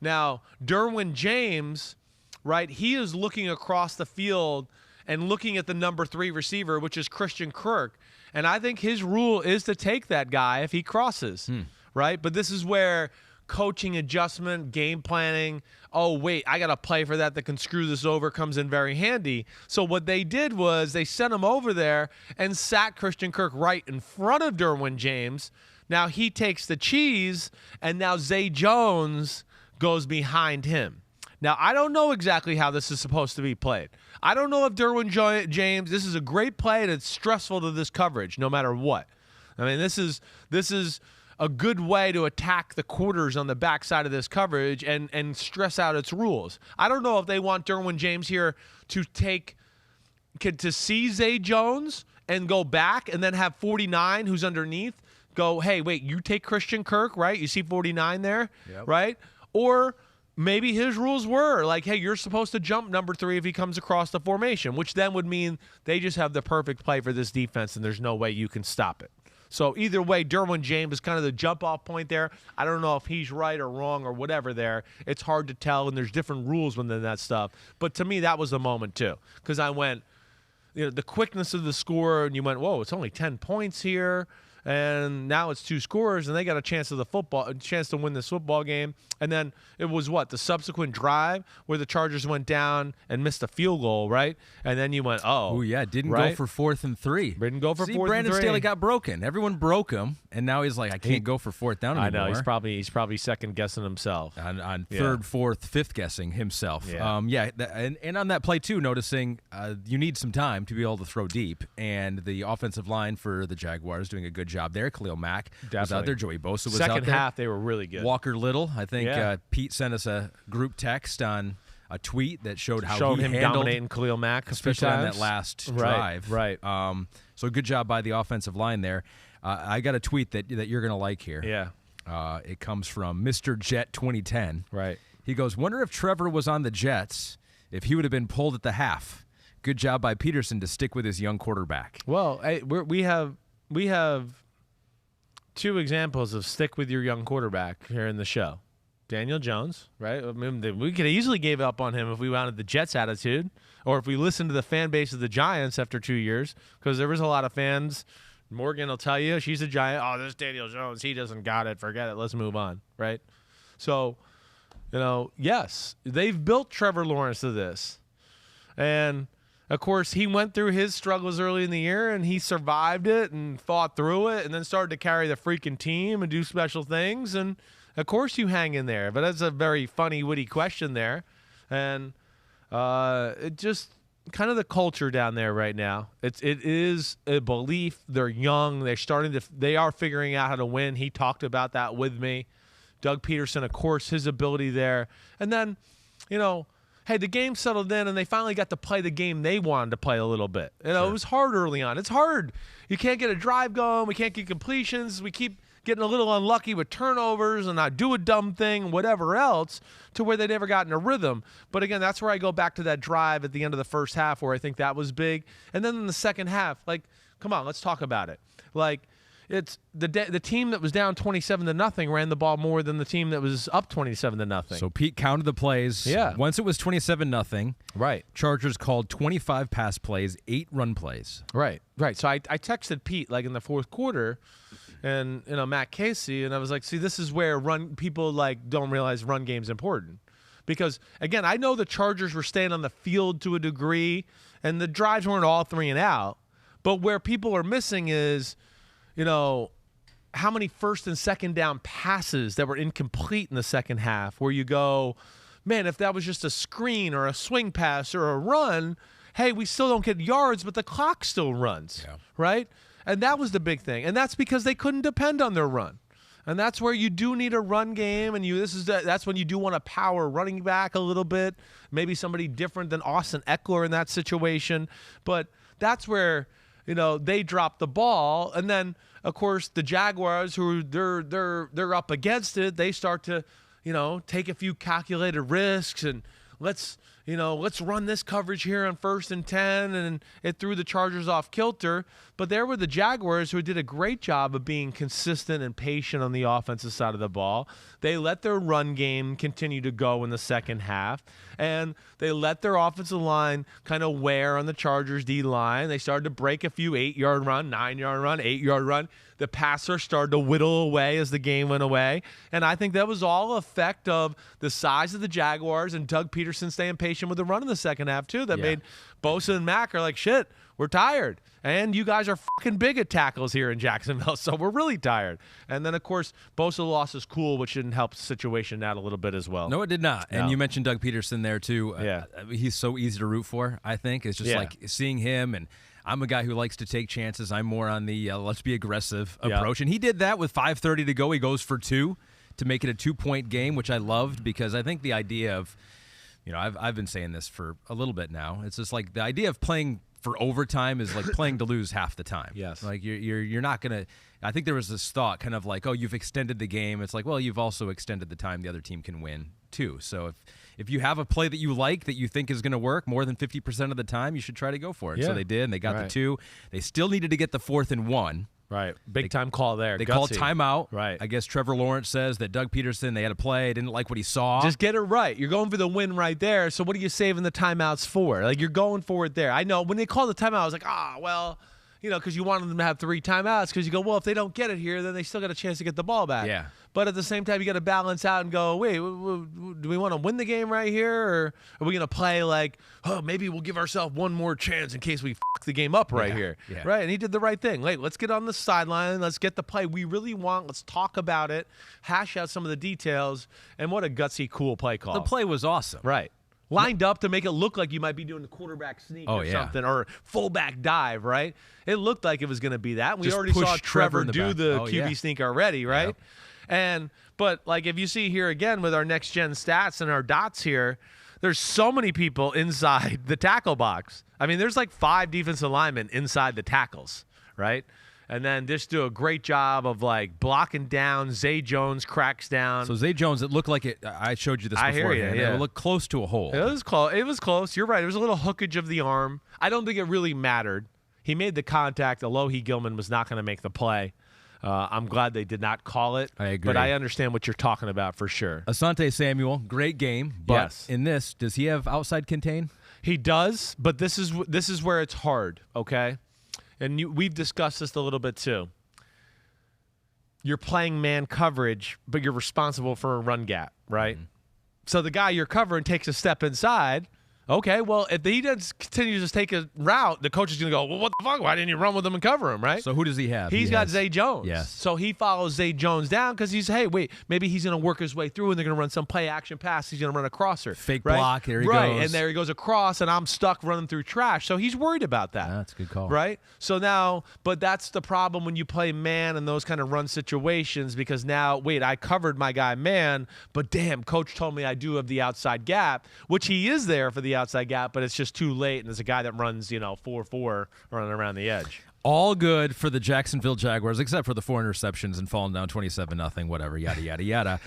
Now, Derwin James, right, he is looking across the field and looking at the number 3 receiver, which is Christian Kirk. And I think his rule is to take that guy if he crosses, right? But this is where coaching adjustment, game planning, oh, wait, I got to play for that can screw this over, comes in very handy. So what they did was they sent him over there and sat Christian Kirk right in front of Derwin James. Now he takes the cheese, and now Zay Jones goes behind him. Now, I don't know exactly how this is supposed to be played. I don't know if Derwin James, this is a great play, and it's stressful to this coverage no matter what. I mean, this is a good way to attack the quarters on the backside of this coverage and stress out its rules. I don't know if they want Derwin James here to see Zay Jones and go back and then have 49, who's underneath, go, hey, wait, you take Christian Kirk, right? You see 49 there, Yep. right? Or maybe his rules were like, hey, you're supposed to jump number 3 if he comes across the formation, which then would mean they just have the perfect play for this defense, and there's no way you can stop it. So either way, Derwin James is kind of the jump-off point there. I don't know if he's right or wrong or whatever there. It's hard to tell, and there's different rules within that stuff. But to me, that was the moment, too, because I went, the quickness of the score, and you went, whoa, it's only 10 points here. And now it's 2 scores, and they got a chance to win this football game. And then it was the subsequent drive where the Chargers went down and missed a field goal, right? And then you went, oh yeah, didn't go for 4th and 3. Didn't go for 4th and 3. Brandon Staley got broken. Everyone broke him, and now he's like, I can't go for 4th down anymore. I know he's probably second guessing himself on 3rd, 4th, 5th guessing himself. And on that play too, noticing you need some time to be able to throw deep, and the offensive line for the Jaguars doing a good job there. Khalil Mack was out there. Joey Bosa was out there. Second half, they were really good. Walker Little, I think Pete sent us a group text on a tweet that showed how he him handled dominating Khalil Mack, especially on that last drive. Right. So good job by the offensive line there. I got a tweet that you're going to like here. Yeah. It comes from Mr. Jet 2010. Right. He goes, wonder if Trevor was on the Jets, if he would have been pulled at the half. Good job by Peterson to stick with his young quarterback. Well, we have 2 examples of stick with your young quarterback here in the show. Daniel Jones, right? I mean, we could have easily gave up on him if we wanted the Jets attitude, or if we listened to the fan base of the Giants after 2 years, because there was a lot of fans. Morgan will tell you, she's a Giant. Oh, this Daniel Jones, he doesn't got it. Forget it. Let's move on, right? So, yes, they've built Trevor Lawrence to this. And of course, he went through his struggles early in the year, and he survived it and fought through it and then started to carry the freaking team and do special things. And, of course, you hang in there. But that's a very funny, witty question there. And it just kind of the culture down there right now. It is a belief. They're young. They are figuring out how to win. He talked about that with me. Doug Peterson, of course, his ability there. And then, hey, the game settled in, and they finally got to play the game they wanted to play a little bit. It was hard early on. It's hard. You can't get a drive going. We can't get completions. We keep getting a little unlucky with turnovers and not do a dumb thing, whatever else, to where they never got in a rhythm. But, again, that's where I go back to that drive at the end of the first half where I think that was big. And then in the second half, come on, let's talk about it. It's the team that was down 27-0 ran the ball more than the team that was up 27-0. So Pete counted the plays. Yeah. Once it was 27-0. Right. Chargers called 25 pass plays, 8 run plays. Right. So I texted Pete in the fourth quarter, and Matt Casey, and I was like, see, this is where people don't realize run game's important. Because, again, I know the Chargers were staying on the field to a degree, and the drives weren't all 3 and out. But where people are missing is, how many first and second down passes that were incomplete in the second half, where you go, man, if that was just a screen or a swing pass or a run, hey, we still don't get yards, but the clock still runs, right? And that was the big thing. And that's because they couldn't depend on their run. And that's where you do need a run game, and that's when you do want to power running back a little bit, maybe somebody different than Austin Eckler in that situation. But that's where they drop the ball, and then of course the Jaguars, who they're up against it, they start to take a few calculated risks and let's run this coverage here on 1st and 10, and it threw the Chargers off kilter. But there were the Jaguars, who did a great job of being consistent and patient on the offensive side of the ball. They let their run game continue to go in the second half, and they let their offensive line kind of wear on the Chargers' D-line. They started to break a few 8-yard run, 9-yard run, 8-yard run. The passer started to whittle away as the game went away. And I think that was all effect of the size of the Jaguars and Doug Peterson staying patient with the run in the second half, too. That made Bosa and Mack are like, shit, we're tired. And you guys are fucking big at tackles here in Jacksonville, so we're really tired. And then, of course, Bosa lost his cool, which didn't help the situation out a little bit as well. No, it did not. No. And you mentioned Doug Peterson there, too. Yeah. He's so easy to root for, I think. It's just like seeing him, and I'm a guy who likes to take chances. I'm more on the let's be aggressive approach. And he did that with 5:30 to go. He goes for 2 to make it a 2-point game, which I loved, because I think the idea of, I've been saying this for a little bit now. It's just like the idea of playing for overtime is like playing to lose half the time. Yes. Like you're not gonna. I think there was this thought, kind of like, oh, you've extended the game. It's like, well, you've also extended the time the other team can win too. So if you have a play that you like, that you think is going to work more than 50% of the time, you should try to go for it. Yeah. So they did, and they got the 2. They still needed to get the 4th and 1. Right. Big time call there. They Gutsy. called timeout. Right. I guess Trevor Lawrence says that Doug Peterson, they had a play, didn't like what he saw. Just get it right. You're going for the win right there. So what are you saving the timeouts for? Like, you're going for it there. I know when they called the timeout, I was like, well, because you wanted them to have 3 timeouts, because you go, well, if they don't get it here, then they still got a chance to get the ball back. Yeah. But at the same time, you got to balance out and go, wait, do we want to win the game right here? Or are we going to play like, oh, maybe we'll give ourselves one more chance in case we fuck the game up right here. Yeah. Right? And he did the right thing. Like, let's get on the sideline. Let's get the play we really want. Let's talk about it, hash out some of the details. And what a gutsy, cool play call. The play was awesome. Right. Lined up to make it look like you might be doing the quarterback sneak or something, or fullback dive, right? It looked like it was going to be that. We Just already saw Trevor do the QB sneak already, right? Yep. But like if you see here again with our next gen stats and our dots here, there's so many people inside the tackle box. I mean, there's like 5 defensive linemen inside the tackles, right? And then just do a great job of like blocking down. Zay Jones cracks down. So Zay Jones, it looked like it. I showed you this before. I hear you. Yeah. It looked close to a hole. It was close. It was close. You're right. It was a little hookage of the arm. I don't think it really mattered. He made the contact. Alohi Gilman was not going to make the play. I'm glad they did not call it. I agree. But I understand what you're talking about for sure. Asante Samuel, great game. But Yes. in this, does he have outside contain? He does, but this is where it's hard, okay? And we've discussed this a little bit too. You're playing man coverage, but you're responsible for a run gap, right? Mm-hmm. So the guy you're covering takes a step inside. Okay, well, if he continues to take a route, the coach is going to go, well, what the fuck? Why didn't you run with him and cover him, right? So who does he have? He's got Zay Jones. Yes. So he follows Zay Jones down because hey, wait, maybe he's going to work his way through and they're going to run some play action pass. He's going to run a crosser. Fake right? block, there he right. goes. And there he goes across, and I'm stuck running through trash. So he's worried about that. That's a good call. Right? So now, but that's the problem when you play man in those kind of run situations, because now, wait, I covered my guy man, but damn, coach told me I do have the outside gap, which he is there for the outside gap, but it's just too late, and there's a guy that runs, 4-4 running around the edge. All good for the Jacksonville Jaguars, except for the 4 interceptions and falling down 27-0, whatever, yada, yada, yada.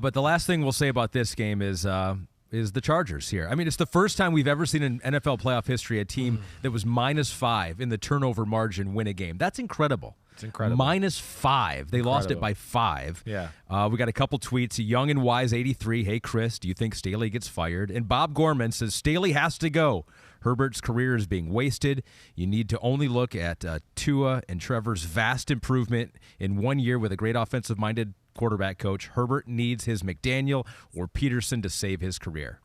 But the last thing we'll say about this game is the Chargers here. I mean, it's the first time we've ever seen in NFL playoff history a team that was -5 in the turnover margin win a game. That's incredible. It's incredible. -5. They lost it by 5. Yeah. We got a couple tweets. Young and Wise 83. Hey, Chris, do you think Staley gets fired? And Bob Gorman says Staley has to go. Herbert's career is being wasted. You need to only look at Tua and Trevor's vast improvement in 1 year with a great offensive-minded quarterback coach. Herbert needs his McDaniel or Peterson to save his career.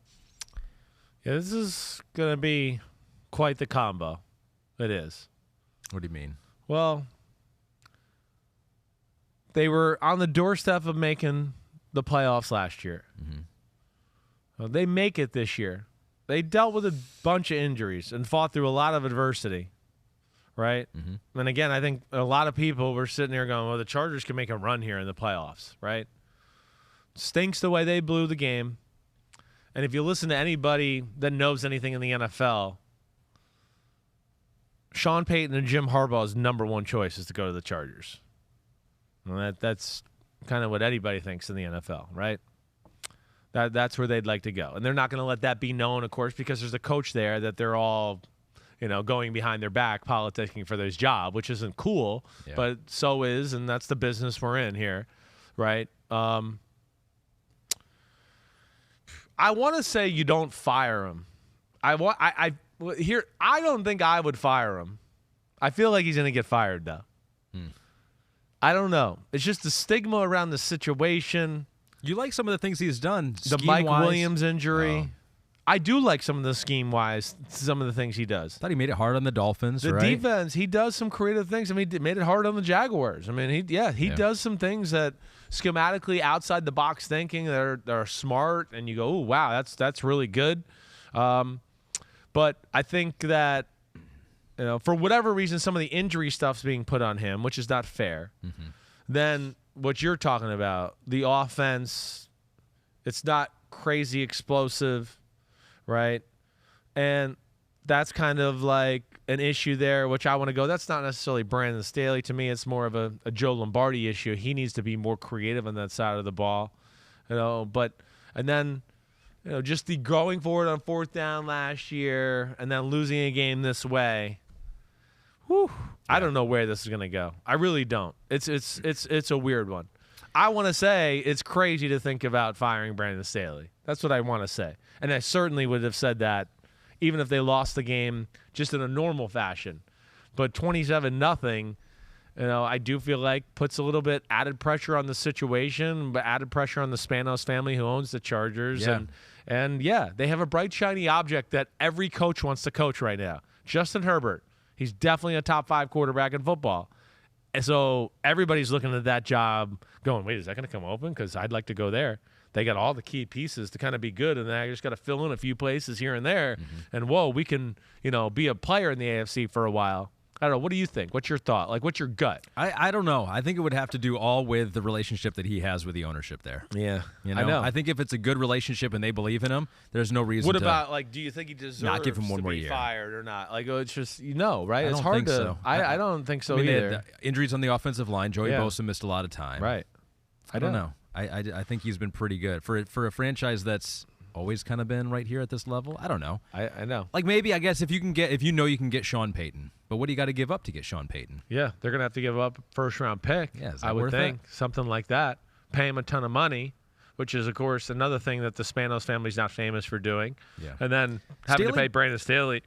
Yeah, this is going to be quite the combo. It is. What do you mean? Well, they were on the doorstep of making the playoffs last year. Mm-hmm. Well, they make it this year. They dealt with a bunch of injuries and fought through a lot of adversity, right? Mm-hmm. And again, I think a lot of people were sitting there going, well, the Chargers can make a run here in the playoffs, right? Stinks the way they blew the game. And if you listen to anybody that knows anything in the NFL, Sean Payton and Jim Harbaugh's #1 choice is to go to the Chargers. And that's kind of what anybody thinks in the NFL, right? That's where they'd like to go. And they're not going to let that be known, of course, because there's a coach there that they're all, going behind their back, politicking for this job, which isn't cool, but so is, and that's the business we're in here, right? I want to say you don't fire him. I don't think I would fire him. I feel like he's going to get fired, though. I don't know. It's just the stigma around the situation. You like some of the things he's done. The Mike Williams injury. I do like some of the scheme-wise, some of the things he does. Thought he made it hard on the Dolphins, the right? defense, he does some creative things. I mean, he made it hard on the Jaguars. I mean, he does some things that schematically outside the box thinking that are smart, and you go, oh, wow, that's really good. But I think that, for whatever reason, some of the injury stuff's being put on him, which is not fair. Mm-hmm. Then what you're talking about, the offense, it's not crazy explosive, right? And that's kind of like an issue there, which I want to go. That's not necessarily Brandon Staley. To me, it's more of a Joe Lombardi issue. He needs to be more creative on that side of the ball, and then, just the going forward on 4th down last year and then losing a game this way. Whew, I don't know where this is going to go. I really don't. It's a weird one. I want to say it's crazy to think about firing Brandon Staley. That's what I want to say. And I certainly would have said that even if they lost the game just in a normal fashion. But 27-0, I do feel like puts a little bit added pressure on the situation, but added pressure on the Spanos family who owns the Chargers. Yeah. And they have a bright, shiny object that every coach wants to coach right now. Justin Herbert. He's definitely a top 5 quarterback in football. And so everybody's looking at that job going, wait, is that going to come open? Because I'd like to go there. They got all the key pieces to kind of be good, and then I just got to fill in a few places here and there. Mm-hmm. And, whoa, we can, be a player in the AFC for a while. I don't know. What do you think? What's your thought? Like, what's your gut? I don't know. I think it would have to do all with the relationship that he has with the ownership there. Yeah, I know. I think if it's a good relationship and they believe in him, there's no reason. What about do you think he deserves not give him one to more be year. Fired or not? Like, it's just right? I It's don't hard think to. so. I don't think so They either. had injuries on the offensive line. Joey Bosa missed a lot of time. Right. I don't know. I think he's been pretty good for a franchise that's always kind of been right here at this level. I don't know. I know. Like maybe I guess if you can get Sean Payton, but what do you got to give up to get Sean Payton? Yeah, they're gonna have to give up a 1st-round pick. Yeah, I would think something like that. Pay him a ton of money, which is of course another thing that the Spanos family's not famous for doing. Yeah. And then having to pay Brandon Staley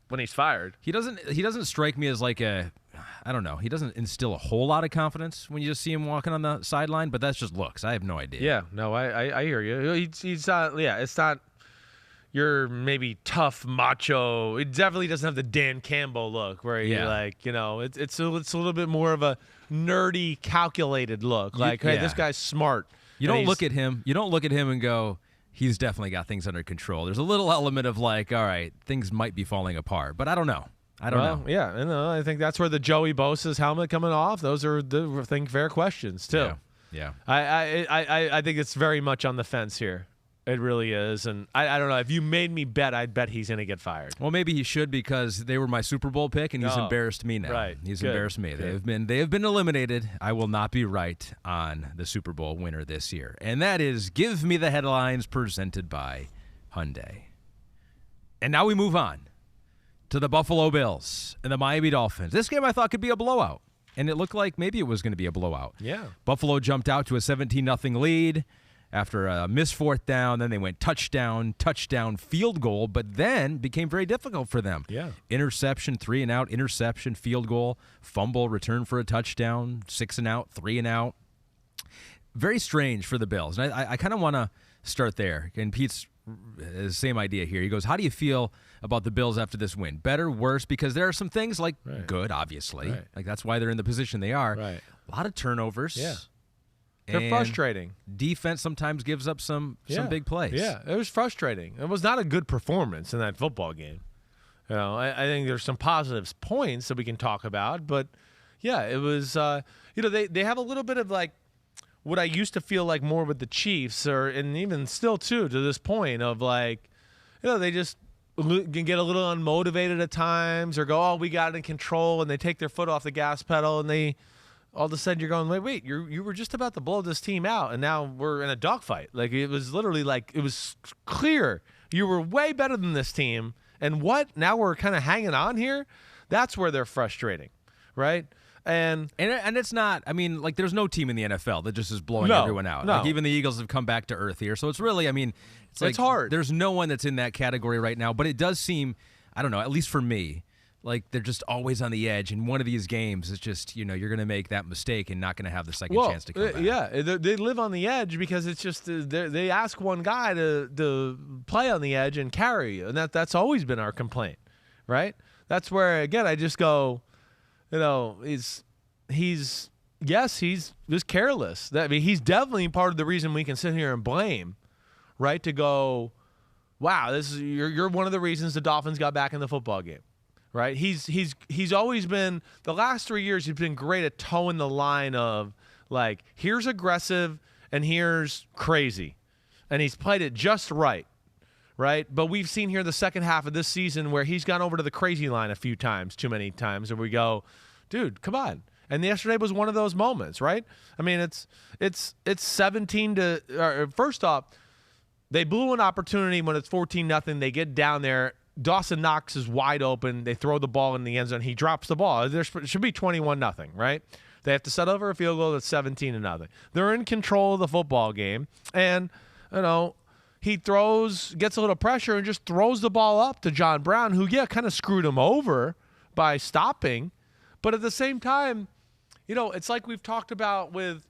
when he's fired. He doesn't strike me as like I don't know. He doesn't instill a whole lot of confidence when you just see him walking on the sideline, but that's just looks. I have no idea. Yeah, no, I hear you. He's not. Yeah, it's not. You're maybe tough, macho. It definitely doesn't have the Dan Campbell look, where you're like, it's a little bit more of a nerdy, calculated look. Like, hey, this guy's smart. You don't look at him. You don't look at him and go, he's definitely got things under control. There's a little element of like, all right, things might be falling apart, but I don't know. I don't know. Yeah, and I think that's where the Joey Bosa's helmet coming off. Those are fair questions too. Yeah. I think it's very much on the fence here. It really is, and I don't know. If you made me bet, I'd bet he's going to get fired. Well, maybe he should because they were my Super Bowl pick, and he's embarrassed me now. Right. He's embarrassed me. Good. They have been eliminated. I will not be right on the Super Bowl winner this year, and that is Give Me the Headlines presented by Hyundai. And now we move on to the Buffalo Bills and the Miami Dolphins. This game I thought could be a blowout, and it looked like maybe it was going to be a blowout. Yeah. Buffalo jumped out to a 17-0 lead after a missed 4th down. Then they went touchdown, field goal, but then became very difficult for them. Yeah. Interception, 3-and-out, interception, field goal, fumble, return for a touchdown, 6-and-out, 3-and-out. Very strange for the Bills. And I kind of want to start there. And Pete's the same idea here. He goes, how do you feel about the Bills after this win? Better, worse? Because there are some things like good, obviously. Right. Like that's why they're in the position they are. Right. A lot of turnovers. Yeah. They're frustrating. Defense sometimes gives up some big plays. Yeah, it was frustrating. It was not a good performance in that football game. I think there's some positive points that we can talk about, but yeah, it was. They have a little bit of like what I used to feel like more with the Chiefs, and even still too to this point of like, they just can get a little unmotivated at times, or go, oh, we got it in control, and they take their foot off the gas pedal, and they. All of a sudden, you're going, wait, you were just about to blow this team out, and now we're in a dogfight. Like, it was literally like, it was clear you were way better than this team, and what? Now we're kind of hanging on here? That's where they're frustrating, right? And it's not, I mean, like, there's no team in the NFL that just is blowing everyone out. No. Like, even the Eagles have come back to earth here, so it's really, I mean, it's hard. There's no one that's in that category right now, but it does seem, I don't know, at least for me, like they're just always on the edge. In one of these games, it's just, you're going to make that mistake and not going to have the second chance to come back. Yeah, they live on the edge because it's just they ask one guy to play on the edge and carry you, and that's always been our complaint, right? That's where, again, I just go, he's just careless. I mean, he's definitely part of the reason we can sit here and blame, right? To go, wow, you're one of the reasons the Dolphins got back in the football game. Right, he's always been, the last 3 years he's been great at towing the line of like, here's aggressive and here's crazy, and he's played it just right, right? But we've seen here the second half of this season where he's gone over to the crazy line a few times, too many times, and we go, dude, come on. And yesterday was one of those moments, right? I mean, it's 17 to first off, they blew an opportunity when it's 14-0. They get down there. Dawson Knox is wide open. They throw the ball in the end zone. He drops the ball. There should be 21-0, right? They have to settle for a field goal that's 17-0. They're in control of the football game, and he gets a little pressure and just throws the ball up to John Brown, who kind of screwed him over by stopping, but at the same time, it's like we've talked about with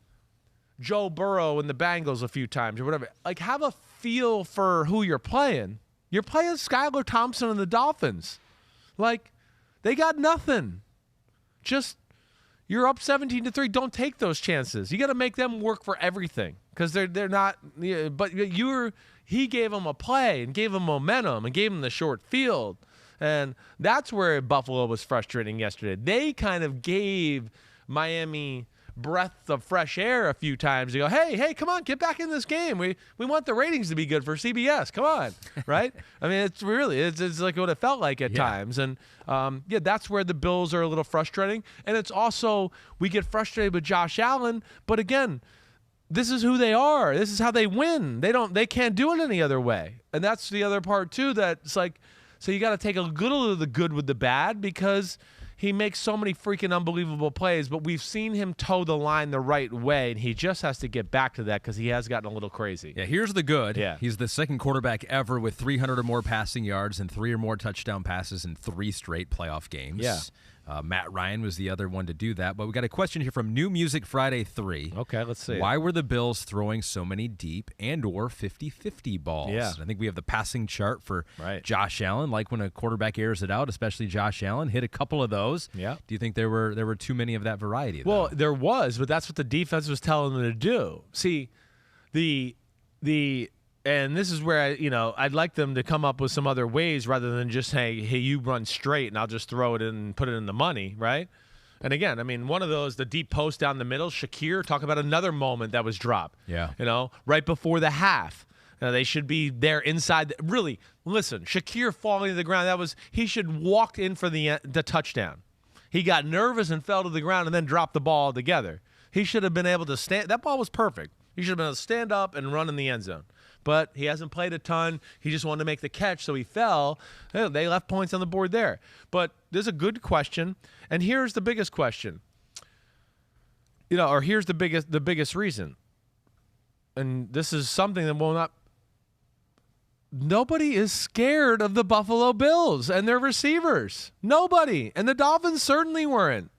Joe Burrow and the Bengals a few times or whatever. Like, have a feel for who you're playing. You're playing Skylar Thompson and the Dolphins. Like, they got nothing. Just, you're up 17-3. Don't take those chances. You got to make them work for everything because they're not. But he gave them a play and gave them momentum and gave them the short field, and that's where Buffalo was frustrating yesterday. They kind of gave Miami breath of fresh air a few times to go, hey, come on, get back in this game. We want the ratings to be good for CBS. Come on, right? I mean, it's like what it felt like at times. And, that's where the Bills are a little frustrating. And it's also, we get frustrated with Josh Allen. But, again, this is who they are. This is how they win. They can't do it any other way. And that's the other part, too, that it's like, so you got to take a little of the good with the bad because – he makes so many freaking unbelievable plays, but we've seen him toe the line the right way, and he just has to get back to that because he has gotten a little crazy. Yeah, here's the good. Yeah. He's the second quarterback ever with 300 or more passing yards and 3 or more touchdown passes in 3 straight playoff games. Yeah. Matt Ryan was the other one to do that. But we got a question here from New Music Friday 3. Okay, let's see. Why were the Bills throwing so many deep and or 50-50 balls? Yeah. I think we have the passing chart for right. Josh Allen. Like when a quarterback airs it out, especially Josh Allen, hit a couple of those. Yeah. Do you think there were too many of that variety? Well, there was, but that's what the defense was telling them to do. See, and this is where I'd like them to come up with some other ways rather than just hey, you run straight and I'll just throw it in and put it in the money, right? And again, I mean, one of those, the deep post down the middle, Shakir, talk about another moment that was dropped. Yeah. Right before the half. They should be there inside. Really, listen, Shakir falling to the ground, he should walk in for the touchdown. He got nervous and fell to the ground and then dropped the ball altogether. He should have been able to stand. That ball was perfect. He should have been able to stand up and run in the end zone. But he hasn't played a ton. He just wanted to make the catch, so he fell. They left points on the board there. But there's a good question, and here's the biggest question. Or here's the biggest reason. And this is something that will not. Nobody is scared of the Buffalo Bills and their receivers. Nobody. And the Dolphins certainly weren't.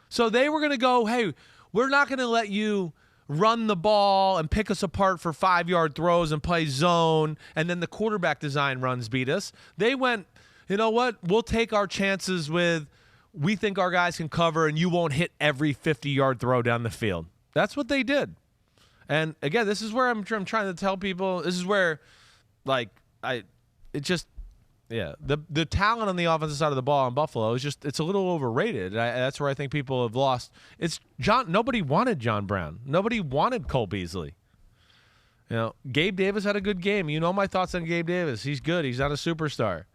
So they were going to go, hey, we're not going to let you run the ball and pick us apart for 5-yard throws and play zone, and then the quarterback design runs beat us. They went, you know what? We'll take our chances with we think our guys can cover and you won't hit every 50-yard throw down the field. That's what they did. And, again, this is where I'm trying to tell people, this is where, the talent on the offensive side of the ball in Buffalo is it's a little overrated. That's where I think people have lost. Nobody wanted John Brown. Nobody wanted Cole Beasley. Gabe Davis had a good game. You know my thoughts on Gabe Davis. He's good. He's not a superstar.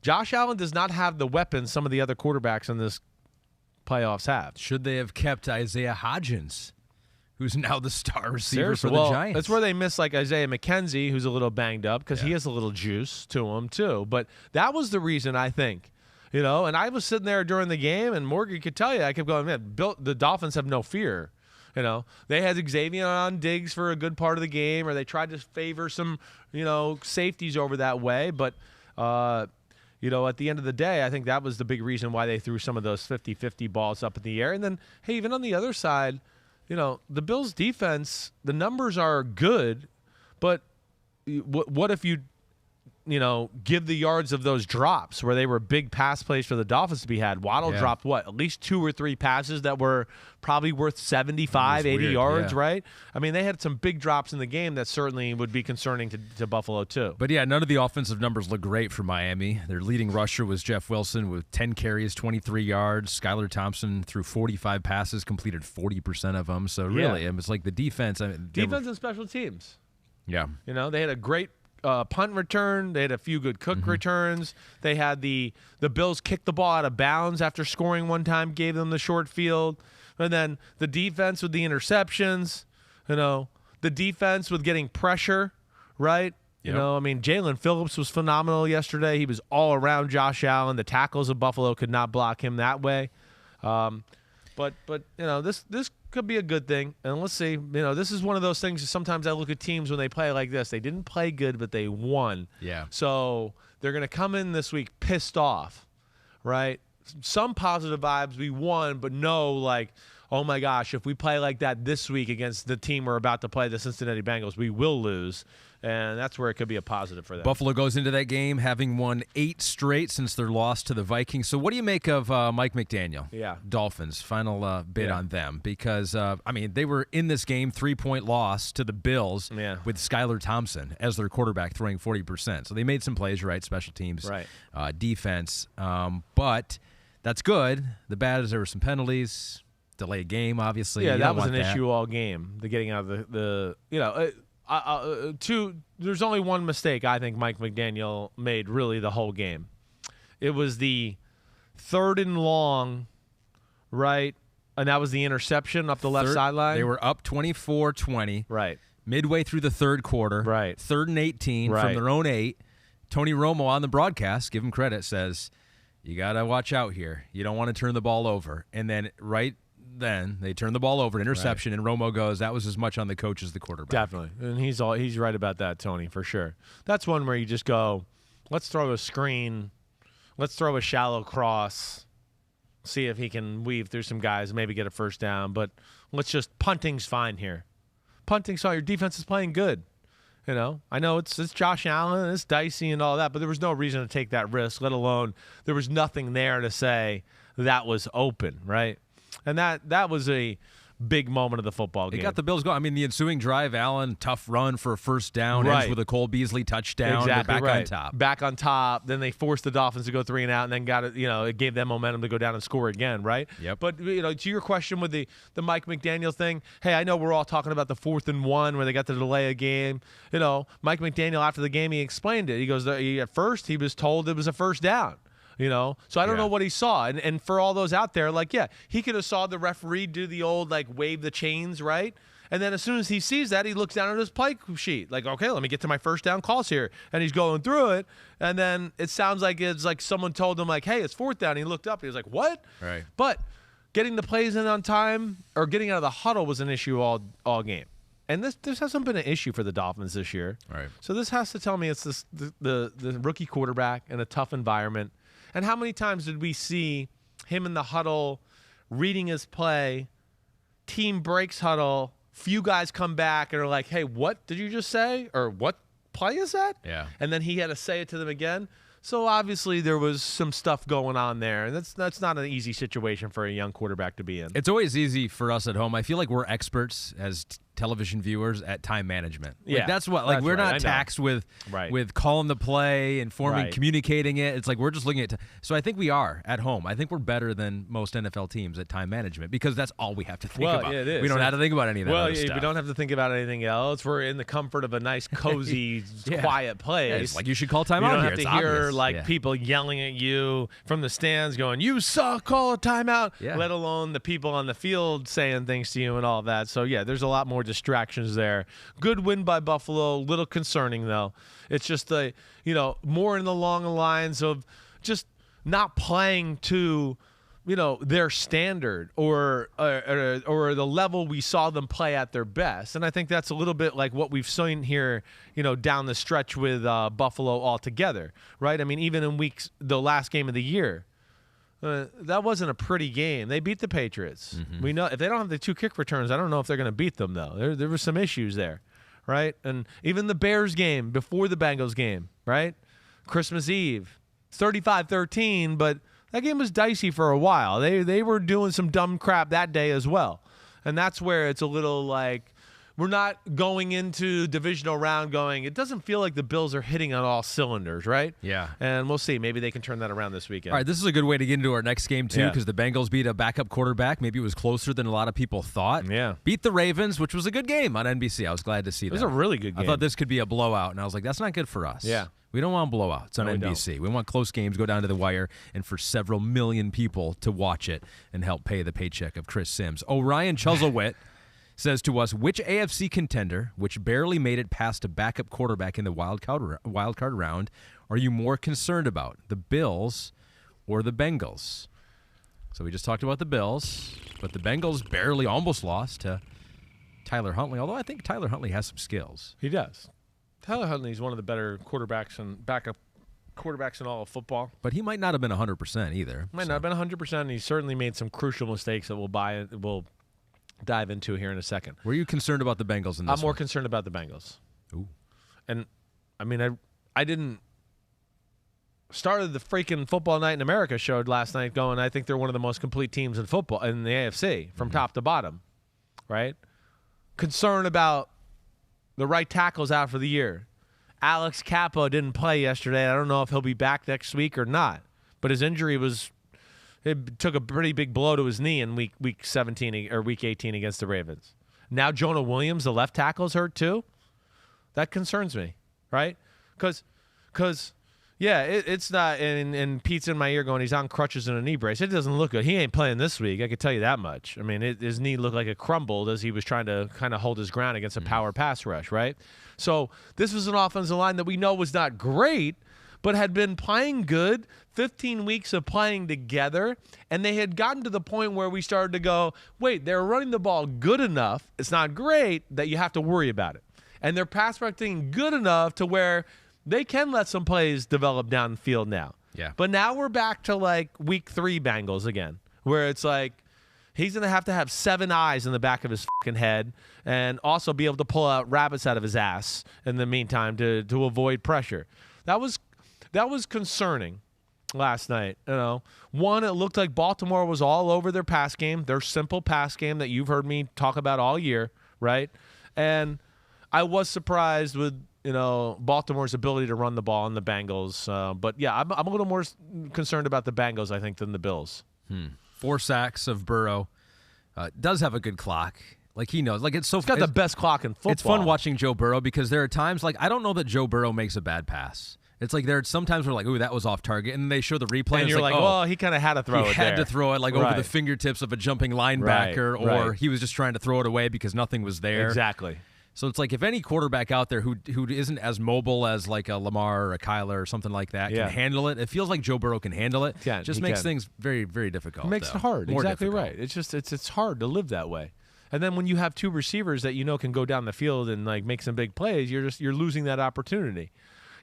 Josh Allen does not have the weapons some of the other quarterbacks in this playoffs have. Should they have kept Isaiah Hodgins, who's now the star receiver for the Giants? That's where they miss Isaiah McKenzie, who's a little banged up because he has a little juice to him too. But that was the reason, I think. And I was sitting there during the game, and Morgan could tell you, I kept going, man, the Dolphins have no fear. They had Xavier on Diggs for a good part of the game, or they tried to favor some, safeties over that way. But, at the end of the day, I think that was the big reason why they threw some of those 50-50 balls up in the air. And then, hey, even on the other side, the Bills' defense, the numbers are good, but what if you give the yards of those drops where they were big pass plays for the Dolphins to be had? Waddle dropped, at least 2 or 3 passes that were probably worth 75, 80 yards, right? I mean, they had some big drops in the game that certainly would be concerning to Buffalo too. But, yeah, none of the offensive numbers look great for Miami. Their leading rusher was Jeff Wilson with 10 carries, 23 yards. Skylar Thompson threw 45 passes, completed 40% of them. So, really, it's like the defense. Defense and special teams. Yeah. They had a great punt return. They had a few good Cook returns. They had the Bills kick the ball out of bounds after scoring one time, gave them the short field. And then the defense with the interceptions, the defense with getting pressure, right? Yep. I mean, Jalen Phillips was phenomenal yesterday. He was all around Josh Allen. The tackles of Buffalo could not block him that way. But this could be a good thing. And let's see. This is one of those things. Sometimes I look at teams when they play like this. They didn't play good, but they won. Yeah. So they're going to come in this week pissed off, right? Some positive vibes. We won, but no, like, oh my gosh, if we play like that this week against the team we're about to play, the Cincinnati Bengals, we will lose. And that's where it could be a positive for them. Buffalo goes into that game having won 8 straight since their loss to the Vikings. So what do you make of Mike McDaniel? Yeah. Dolphins, final bid on them. Because, they were in this game, 3-point loss to the Bills with Skylar Thompson as their quarterback throwing 40%. So they made some plays, right, special teams, defense. But that's good. The bad is there were some penalties, delayed game, obviously. Yeah, that was an issue all game, the getting out of there's only one mistake I think Mike McDaniel made really the whole game. It was the 3rd and long, right? And that was the interception up the left sideline. They were up 24-20. Right. Midway through the third quarter. Right. 3rd and 18 from their own 8. Tony Romo on the broadcast, give him credit, says, you got to watch out here. You don't want to turn the ball over. And then then they turn the ball over, interception, and Romo goes, that was as much on the coach as the quarterback. Definitely. And he's right about that, Tony, for sure. That's one where you just go, let's throw a screen, let's throw a shallow cross, see if he can weave through some guys, maybe get a first down, but punting's fine here. Punting's fine. Your defense is playing good. I know it's Josh Allen, it's dicey and all that, but there was no reason to take that risk, let alone there was nothing there to say that was open, right? And that was a big moment of the football game. They got the Bills going. I mean, the ensuing drive, Allen, tough run for a first down, ends with a Cole Beasley touchdown. Exactly, back on top. Back on top. Then they forced the Dolphins to go 3 and out, and then got it. It gave them momentum to go down and score again, right? Yep. But to your question with the Mike McDaniel thing, hey, I know we're all talking about the 4th and 1 where they got to delay a game. Mike McDaniel after the game he explained it. He goes, at first he was told it was a first down. So I don't know what he saw. And for all those out there, he could have saw the referee do the old, wave the chains, right? And then as soon as he sees that, he looks down at his play sheet. Okay, let me get to my first down calls here. And he's going through it. And then it sounds like it's like someone told him, hey, it's 4th down. And he looked up. He was like, what? Right. But getting the plays in on time or getting out of the huddle was an issue all game. And this hasn't been an issue for the Dolphins this year. Right. So this has to tell me it's the rookie quarterback in a tough environment. And how many times did we see him in the huddle reading his play, team breaks huddle, few guys come back and are like, hey, what did you just say? Or what play is that? Yeah. And then he had to say it to them again. So obviously there was some stuff going on there. And that's not an easy situation for a young quarterback to be in. It's always easy for us at home. I feel like we're experts as television viewers at time management. Yeah, that's what we're not taxed with calling the play, informing, communicating it. It's we're just looking at so I think we are at home. I think we're better than most NFL teams at time management because that's all we have to think about. Yeah, it is. We don't have to think about any of that other stuff. We don't have to think about anything else. We're in the comfort of a nice, cozy, quiet place. Yeah, it's you should call timeout. You don't here. have to hear people yelling at you from the stands going, you suck, call a timeout, let alone the people on the field saying things to you and all that. So, there's a lot more distractions there. Good win by Buffalo. Little concerning, though. It's just more in the long lines of just not playing to their standard or the level we saw them play at their best. And I think that's a little bit like what we've seen here, down the stretch with Buffalo altogether, right? I mean, even in the last game of the year, that wasn't a pretty game. They beat the Patriots. Mm-hmm. We know if they don't have the 2 kick returns, I don't know if they're going to beat them, though. There were some issues there, right? And even the Bears game before the Bengals game, right? Christmas Eve, 35-13, but that game was dicey for a while. They were doing some dumb crap that day as well. And that's where it's a little we're not going into divisional round going, it doesn't feel like the Bills are hitting on all cylinders, right? Yeah. And we'll see. Maybe they can turn that around this weekend. All right, this is a good way to get into our next game, too, because the Bengals beat a backup quarterback. Maybe it was closer than a lot of people thought. Yeah. Beat the Ravens, which was a good game on NBC. I was glad to see that. It was a really good game. I thought this could be a blowout, and I was like, that's not good for us. Yeah. We don't want blowouts on NBC. We want close games, go down to the wire, and for several million people to watch it and help pay the paycheck of Chris Simms. Orion Chuzzlewit says to us, which AFC contender, which barely made it past a backup quarterback in the wild card round, are you more concerned about, the Bills or the Bengals? So we just talked about the Bills, but the Bengals barely almost lost to Tyler Huntley, although I think Tyler Huntley has some skills. He does. Tyler Huntley is one of the better quarterbacks and backup quarterbacks in all of football. But he might not have been 100% either. Might not have been 100%, and he certainly made some crucial mistakes that we'll dive into here in a second. Were you concerned about the Bengals in this I'm more one? concerned about the Bengals. Ooh. And, I mean, I didn't started the freaking Football Night in America show last night going, I think they're one of the most complete teams in football, in the AFC, from top to bottom, right? Concern about the right tackles out for the year. Alex Capo didn't play yesterday. I don't know if he'll be back next week or not. But his injury it took a pretty big blow to his knee in week 17 or week 18 against the Ravens. Now Jonah Williams, the left tackle, is hurt too. That concerns me, right? Because yeah, it's not. And Pete's in my ear going, he's on crutches and a knee brace. It doesn't look good. He ain't playing this week. I can tell you that much. I mean, his knee looked like it crumbled as he was trying to kind of hold his ground against a power pass rush, right? So this was an offensive line that we know was not great, but had been playing good, 15 weeks of playing together, and they had gotten to the point where we started to go, wait, they're running the ball good enough, it's not great, that you have to worry about it. And they're pass protecting good enough to where they can let some plays develop down the field now. Yeah. But now we're back to like week 3 Bengals again, where it's like he's going to have 7 eyes in the back of his fucking head and also be able to pull out rabbits out of his ass in the meantime to avoid pressure. That was concerning last night. You know, one, it looked like Baltimore was all over their pass game, their simple pass game that you've heard me talk about all year, right? And I was surprised with, you know, Baltimore's ability to run the ball on the Bengals. But yeah, I'm a little more concerned about the Bengals, I think, than the Bills. 4 sacks of Burrow. Does have a good clock. Like, he knows. Like, it's got the best clock in football. It's fun watching Joe Burrow because there are times, like, I don't know that Joe Burrow makes a bad pass. It's like there are sometimes we're like, ooh, that was off target. And they show the replay. And you're like, well, he kind of had to throw it. He had to throw it like over the fingertips of a jumping linebacker, or he was just trying to throw it away because nothing was there. Exactly. So it's like if any quarterback out there who isn't as mobile as like a Lamar or a Kyler or something like that can handle it. It feels like Joe Burrow can handle it. It just makes things very, very difficult. It makes it hard. More exactly difficult. Right. It's just it's hard to live that way. And then when you have 2 receivers that you know can go down the field and like make some big plays, you're losing that opportunity.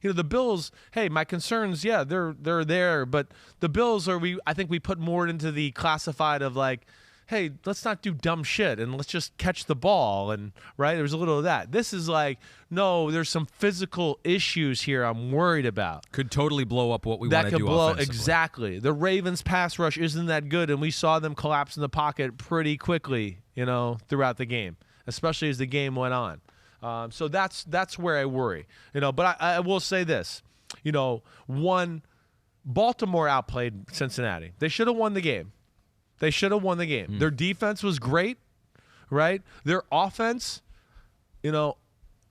You know, the Bills, hey, my concerns, yeah, they're there, but the Bills I think we put more into the classified of like, hey, let's not do dumb shit and let's just catch the ball. And right, there's a little of that. This is like, no, there's some physical issues here I'm worried about. Could totally blow up what we want to do offensively. Exactly. The Ravens pass rush isn't that good, and we saw them collapse in the pocket pretty quickly, you know, throughout the game, especially as the game went on. So that's where I worry, you know. But I will say this, you know, Baltimore outplayed Cincinnati. They should have won the game. Their defense was great, right? Their offense, you know,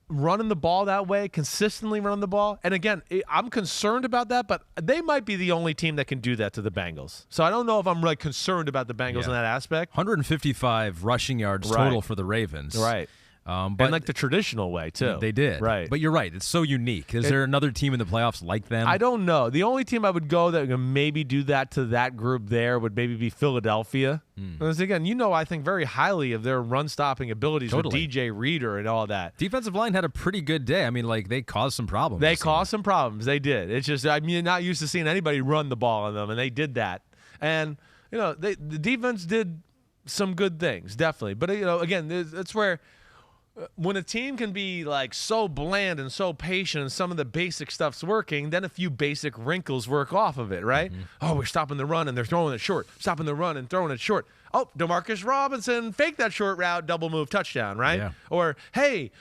running the ball that way, consistently running the ball. And again, I'm concerned about that, but they might be the only team that can do that to the Bengals. So I don't know if I'm really concerned about the Bengals in that aspect. 155 rushing yards total for the Ravens. Right. But and like the traditional way, too. They did. Right. But you're right. It's so unique. Is there another team in the playoffs like them? I don't know. The only team I would go that would maybe do that to that group there would maybe be Philadelphia. Because, again, you know, I think very highly of their run-stopping abilities with DJ Reader and all that. Defensive line had a pretty good day. I mean, like, they caused some problems. They caused some problems. They did. It's just, I mean, you're not used to seeing anybody run the ball on them, and they did that. And, you know, the defense did some good things, definitely. But, you know, again, that's where when a team can be like so bland and so patient and some of the basic stuff's working, then a few basic wrinkles work off of it, right? Oh, we're stopping the run and they're throwing it short. Stopping the run and throwing it short. Oh, Demarcus Robinson, fake that short route, double move, touchdown, right? Yeah. Or, hey,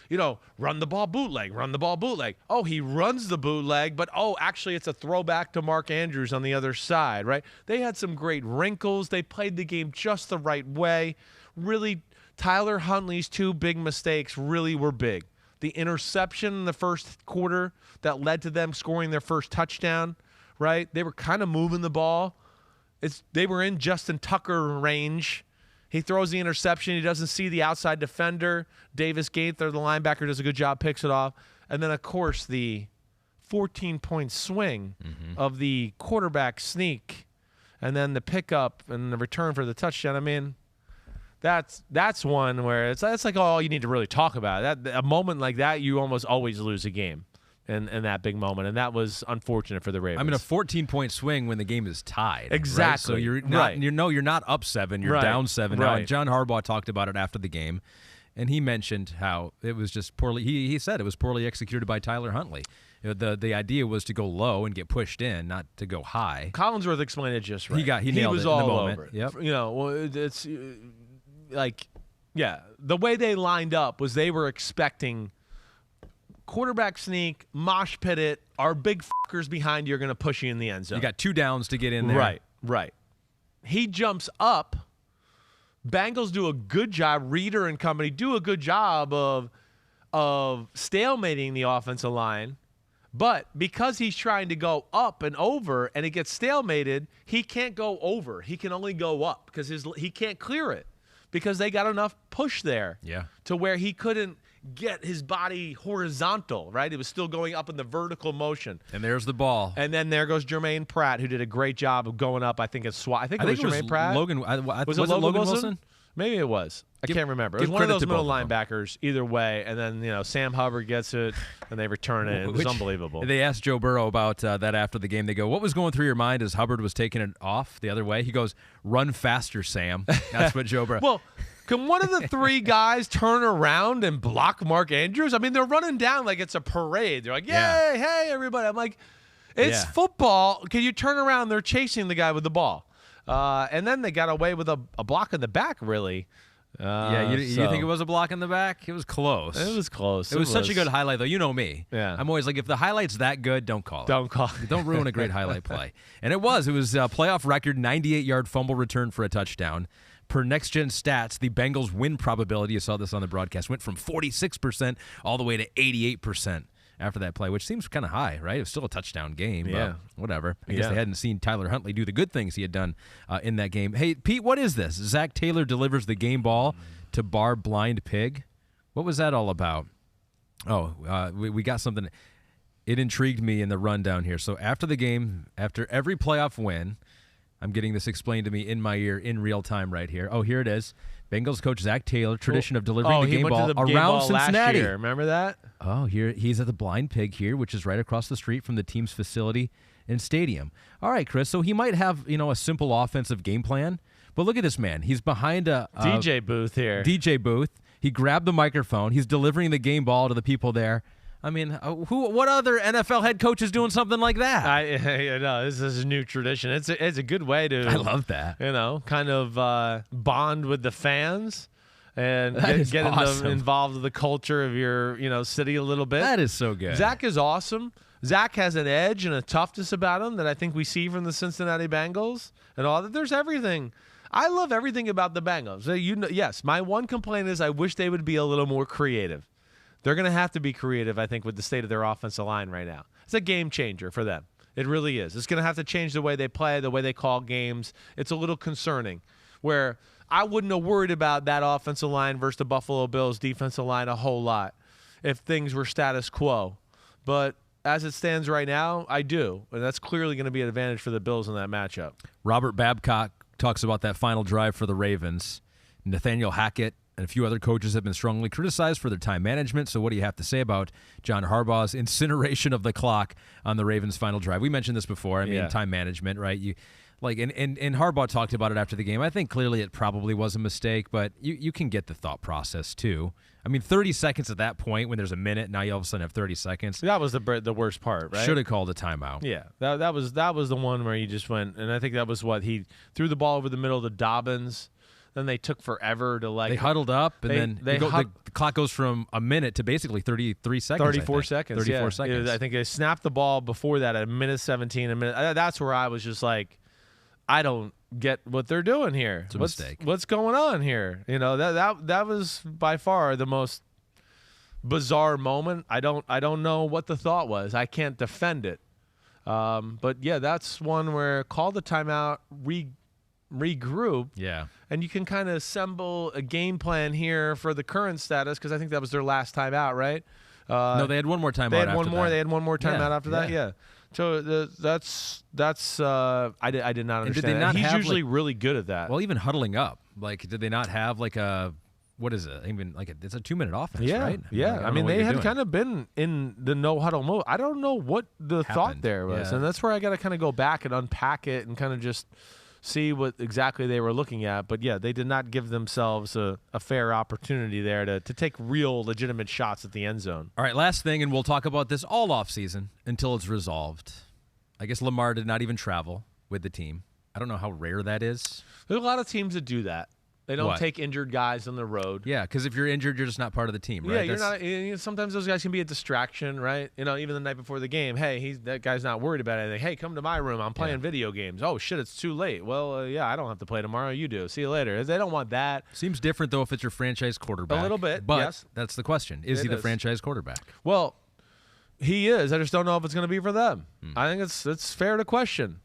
run the ball bootleg, run the ball bootleg. Oh, he runs the bootleg, but, actually it's a throwback to Mark Andrews on the other side, right? They had some great wrinkles. They played the game just the right way. Really, Tyler Huntley's two big mistakes really were big. The interception in the first quarter that led to them scoring their first touchdown, right? They were kind of moving the ball. They were in Justin Tucker range. He throws the interception. He doesn't see the outside defender. Davis Gaither, the linebacker, does a good job, picks it off. And then, of course, the 14-point swing of the quarterback sneak and then the pickup and the return for the touchdown. I mean, that's one where that's like all you need to really talk about. A moment like that, you almost always lose a game. In that big moment, and that was unfortunate for the Ravens. I mean, a 14-point swing when the game is tied. Exactly. Right? So you're not, you're not up 7, you're down 7 now. And John Harbaugh talked about it after the game, and he mentioned how it was just poorly. He said it was poorly executed by Tyler Huntley. The idea was to go low and get pushed in, not to go high. Collinsworth explained it just right. He nailed was it all in the moment. over it. Yep. It's like, the way they lined up was they were expecting quarterback sneak, mosh pit it, our big fuckers behind you are going to push you in the end zone. You got 2 downs to get in there. Right. He jumps up. Bengals do a good job. Reeder and company do a good job of stalemating the offensive line. But because he's trying to go up and over and it gets stalemated, he can't go over. He can only go up because he can't clear it because they got enough push there to where he couldn't get his body horizontal, right? It was still going up in the vertical motion. And there's the ball. And then there goes Jermaine Pratt, who did a great job of going up. I think it was Jermaine Pratt. Logan. Was it Logan Wilson? Maybe it was. I can't remember. It was one of those middle linebackers either way. And then, Sam Hubbard gets it, and they return it. It was unbelievable. They asked Joe Burrow about that after the game. They go, what was going through your mind as Hubbard was taking it off the other way? He goes, run faster, Sam. That's what Joe Burrow. Well, can one of the 3 guys turn around and block Mark Andrews? I mean, they're running down like it's a parade. They're like, yay, hey, everybody. I'm like, it's football. Can you turn around? They're chasing the guy with the ball. And then they got away with a block in the back, really. You think it was a block in the back? It was close. It was close. It was such a good highlight, though. You know me. Yeah. I'm always like, if the highlight's that good, don't call it. Don't ruin a great highlight play. And it was. It was a playoff record 98-yard fumble return for a touchdown. Per Next Gen Stats, the Bengals win probability, you saw this on the broadcast, went from 46% all the way to 88% after that play, which seems kind of high, right? It was still a touchdown game, but whatever. I guess they hadn't seen Tyler Huntley do the good things he had done in that game. Hey, Pete, what is this? Zach Taylor delivers the game ball to Bar Blind Pig. What was that all about? Oh, we got something. It intrigued me in the rundown here. So after the game, after every playoff win, I'm getting this explained to me in my ear in real time right here. Oh, here it is. Bengals coach Zach Taylor, tradition of delivering the game ball around Cincinnati. Last year. Remember that? Oh, here he's at the Blind Pig here, which is right across the street from the team's facility and stadium. All right, Chris. So he might have a simple offensive game plan, but look at this man. He's behind a DJ booth here. DJ booth. He grabbed the microphone. He's delivering the game ball to the people there. I mean, what other NFL head coach is doing something like that? I know this is a new tradition. It's a good way to. I love that. Kind of bond with the fans and get awesome. involved with the culture of your city a little bit. That is so good. Zach is awesome. Zach has an edge and a toughness about him that I think we see from the Cincinnati Bengals and all that. There's everything. I love everything about the Bengals. Yes, my one complaint is I wish they would be a little more creative. They're going to have to be creative, I think, with the state of their offensive line right now. It's a game changer for them. It really is. It's going to have to change the way they play, the way they call games. It's a little concerning where I wouldn't have worried about that offensive line versus the Buffalo Bills defensive line a whole lot if things were status quo. But as it stands right now, I do. And that's clearly going to be an advantage for the Bills in that matchup. Robert Babcock talks about that final drive for the Ravens. Nathaniel Hackett and a few other coaches have been strongly criticized for their time management. So what do you have to say about John Harbaugh's incineration of the clock on the Ravens' final drive? We mentioned this before. I mean, time management, right? Like, and Harbaugh talked about it after the game. I think clearly it probably was a mistake, but you can get the thought process too. I mean, 30 seconds at that point when there's a minute, now you all of a sudden have 30 seconds. That was the worst part, right? Should have called a timeout. Yeah, that was the one where you just went, and I think that was what he threw the ball over the middle to Dobbins. Then they took forever to they huddled up, and the clock goes from a minute to basically 33 seconds. 34 seconds. 34 seconds. I think they snapped the ball before that at a minute 17. That's where I was just like, I don't get what they're doing here. It's a mistake. What's going on here? That was by far the most bizarre moment. I don't know what the thought was. I can't defend it. But yeah, that's one where call the timeout, regroup. Yeah. And you can kind of assemble a game plan here for the current status, because I think that was their last timeout, right? No, they had one more timeout. They had one more timeout after that. Yeah. So that's I did not understand. And did they not He's have, usually really good at that. Well, even huddling up, like, did they not have like a what is it? Even like it's a 2-minute offense, right? Yeah. Like, I mean, they had kind of been in the no huddle mode. I don't know what the thought there was, and that's where I got to kind of go back and unpack it and kind of just see what exactly they were looking at. But yeah, they did not give themselves a fair opportunity there to take real legitimate shots at the end zone. All right, last thing, and we'll talk about this all offseason until it's resolved. I guess Lamar did not even travel with the team. I don't know how rare that is. There's a lot of teams that do that. They don't take injured guys on the road. Yeah, because if you're injured, you're just not part of the team, right? Yeah, you're not. Sometimes those guys can be a distraction, right? Even the night before the game, hey, that guy's not worried about anything. Hey, come to my room. I'm playing video games. Oh shit, it's too late. Well, yeah, I don't have to play tomorrow. You do. See you later. They don't want that. Seems different though if it's your franchise quarterback. A little bit, but yes. That's the question: Is he the franchise quarterback? Well, he is. I just don't know if it's going to be for them. I think it's fair to question.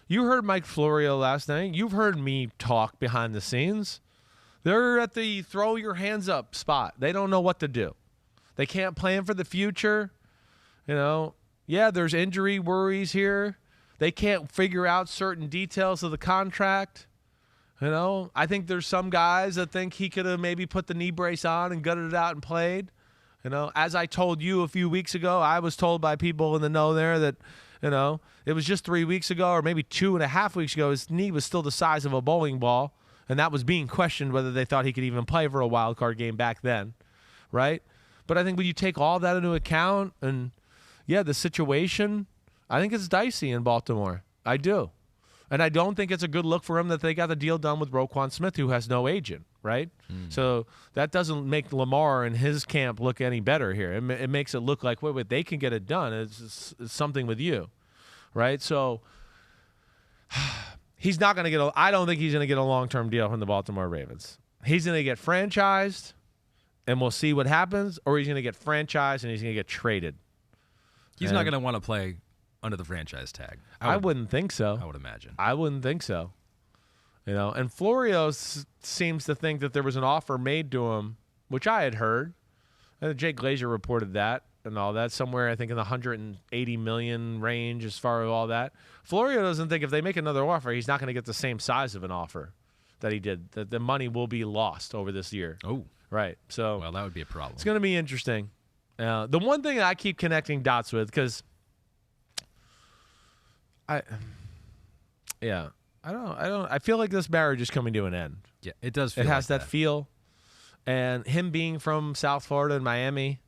You heard Mike Florio last night. You've heard me talk behind the scenes. They're at the throw your hands up spot. They don't know what to do. They can't plan for the future. Yeah, there's injury worries here. They can't figure out certain details of the contract. I think there's some guys that think he could have maybe put the knee brace on and gutted it out and played. As I told you a few weeks ago, I was told by people in the know there that, it was just 3 weeks ago or maybe 2.5 weeks ago, his knee was still the size of a bowling ball. And that was being questioned whether they thought he could even play for a wild card game back then, right? But I think when you take all that into account and, yeah, the situation, I think it's dicey in Baltimore. I do. And I don't think it's a good look for him that they got the deal done with Roquan Smith, who has no agent, right? So that doesn't make Lamar and his camp look any better here. It makes it look like, wait, they can get it done. It's something with you, right? So he's not going to get I don't think he's going to get a long-term deal from the Baltimore Ravens. He's going to get franchised, and we'll see what happens, or he's going to get franchised and he's going to get traded. He's not going to want to play under the franchise tag. I wouldn't think so. I would imagine. I wouldn't think so. And Florio seems to think that there was an offer made to him, which I had heard. And Jake Glazer reported that and all that, somewhere I think in the $180 million range as far as all that. Florio doesn't think if they make another offer, he's not going to get the same size of an offer that he did. That the money will be lost over this year. Oh. Right. So well, that would be a problem. It's going to be interesting. The one thing I keep connecting dots with, because I feel like this marriage is coming to an end. Yeah, it does feel It has like that feel. And him being from South Florida and Miami,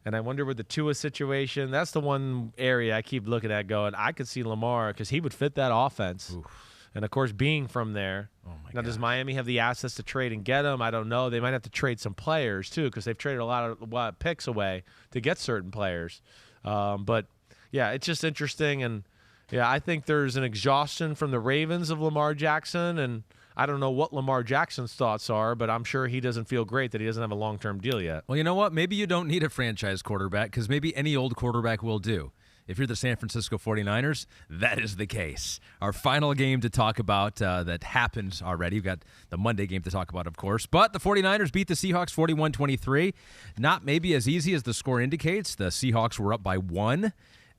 and I wonder with the Tua situation, that's the one area I keep looking at going, I could see Lamar because he would fit that offense. Oof. And, of course, being from there. Now, does Miami have the assets to trade and get him? I don't know. They might have to trade some players, too, because they've traded a lot of picks away to get certain players. But, yeah, it's just interesting. And, yeah, I think there's an exhaustion from the Ravens of Lamar Jackson, and I don't know what Lamar Jackson's thoughts are, but I'm sure he doesn't feel great that he doesn't have a long-term deal yet. Well, you know what? Maybe you don't need a franchise quarterback because maybe any old quarterback will do. If you're the San Francisco 49ers, that is the case. Our final game to talk about that happened already. We've got the Monday game to talk about, of course. But the 49ers beat the Seahawks 41-23. Not maybe as easy as the score indicates. The Seahawks were up by 1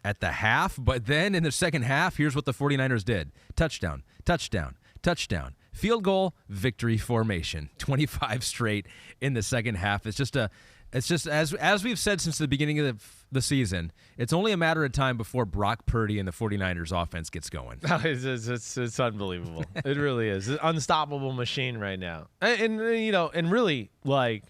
at the half. But then in the second half, here's what the 49ers did. Touchdown, touchdown, touchdown. Field goal, victory formation. 25 straight in the second half. It's just It's just as we've said since the beginning of the season, it's only a matter of time before Brock Purdy and the 49ers offense gets going. It's unbelievable. It really is. It's an unstoppable machine right now. And really, like,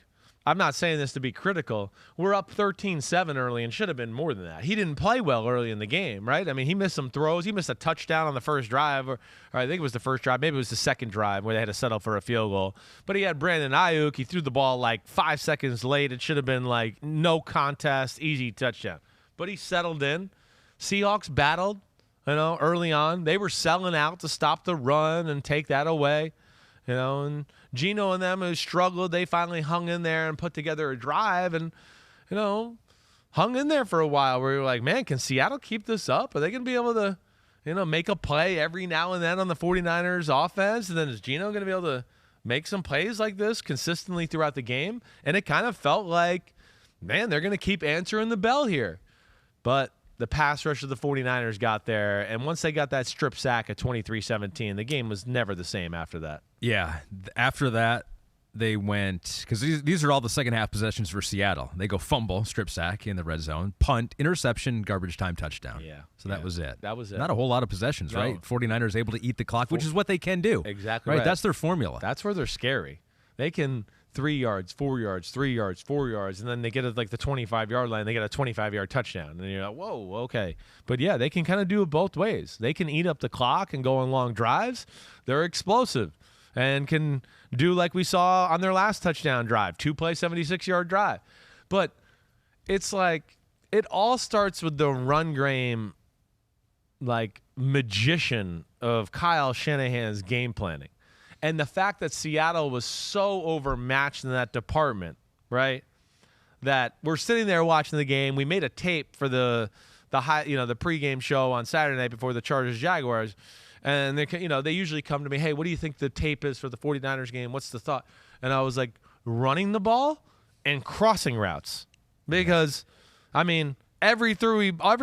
I'm not saying this to be critical. We're up 13-7 early and should have been more than that. He didn't play well early in the game, right? I mean, he missed some throws. He missed a touchdown on the first drive, or I think it was the first drive. Maybe it was the second drive where they had to settle for a field goal. But he had Brandon Ayuk. He threw the ball like 5 seconds late. It should have been like no contest, easy touchdown. But he settled in. Seahawks battled, early on. They were selling out to stop the run and take that away. And Geno and them who struggled, they finally hung in there and put together a drive and, hung in there for a while where you're like, man, can Seattle keep this up? Are they going to be able to, make a play every now and then on the 49ers offense? And then is Geno going to be able to make some plays like this consistently throughout the game? And it kind of felt like, man, they're going to keep answering the bell here. But the pass rush of the 49ers got there, and once they got that strip sack at 23-17, the game was never the same after that. Yeah, after that, they went, because these are all the second half possessions for Seattle. They go fumble, strip sack in the red zone, punt, interception, garbage time touchdown. Yeah. So that was it. That was it. Not a whole lot of possessions, right? 49ers able to eat the clock, which is what they can do. Exactly right. That's their formula. That's where they're scary. They can 3 yards, 4 yards, 3 yards, 4 yards, and then they get it like the 25-yard line. They get a 25-yard touchdown, and you're like, whoa, okay. But yeah, they can kind of do it both ways. They can eat up the clock and go on long drives. They're explosive and can do like we saw on their last touchdown drive, 2-play, 76-yard drive. But it's like it all starts with the run game, like magician of Kyle Shanahan's game planning. And the fact that Seattle was so overmatched in that department, right? That we're sitting there watching the game. We made a tape for the pregame show on Saturday night before the Chargers Jaguars, and they usually come to me, hey, what do you think the tape is for the 49ers game? What's the thought? And I was like, running the ball and crossing routes, because I mean every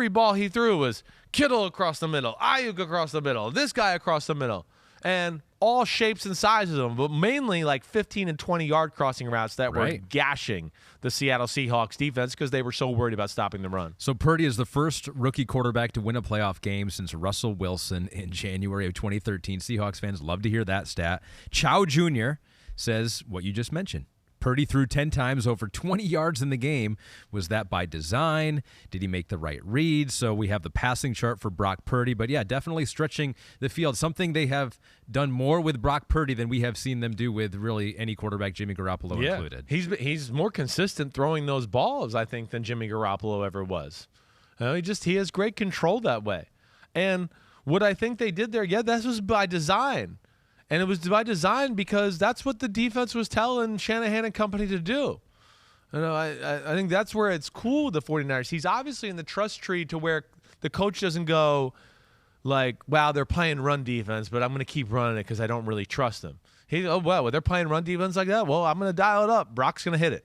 ball he threw was Kittle across the middle, Ayuk across the middle, this guy across the middle, and all shapes and sizes of them, but mainly like 15 and 20-yard crossing routes that were gashing the Seattle Seahawks defense because they were so worried about stopping the run. So Purdy is the first rookie quarterback to win a playoff game since Russell Wilson in January of 2013. Seahawks fans love to hear that stat. Chow Jr. says what you just mentioned. Purdy threw 10 times over 20 yards in the game. Was that by design? Did he make the right read? So we have the passing chart for Brock Purdy. But, yeah, definitely stretching the field, something they have done more with Brock Purdy than we have seen them do with really any quarterback, Jimmy Garoppolo included. He's more consistent throwing those balls, I think, than Jimmy Garoppolo ever was. He has great control that way. And what I think they did there, that was by design. And it was by design because that's what the defense was telling Shanahan and company to do. I think that's where it's cool with the 49ers. He's obviously in the trust tree to where the coach doesn't go like, wow, they're playing run defense, but I'm going to keep running it because I don't really trust them. They're playing run defense like that? Well, I'm going to dial it up. Brock's going to hit it.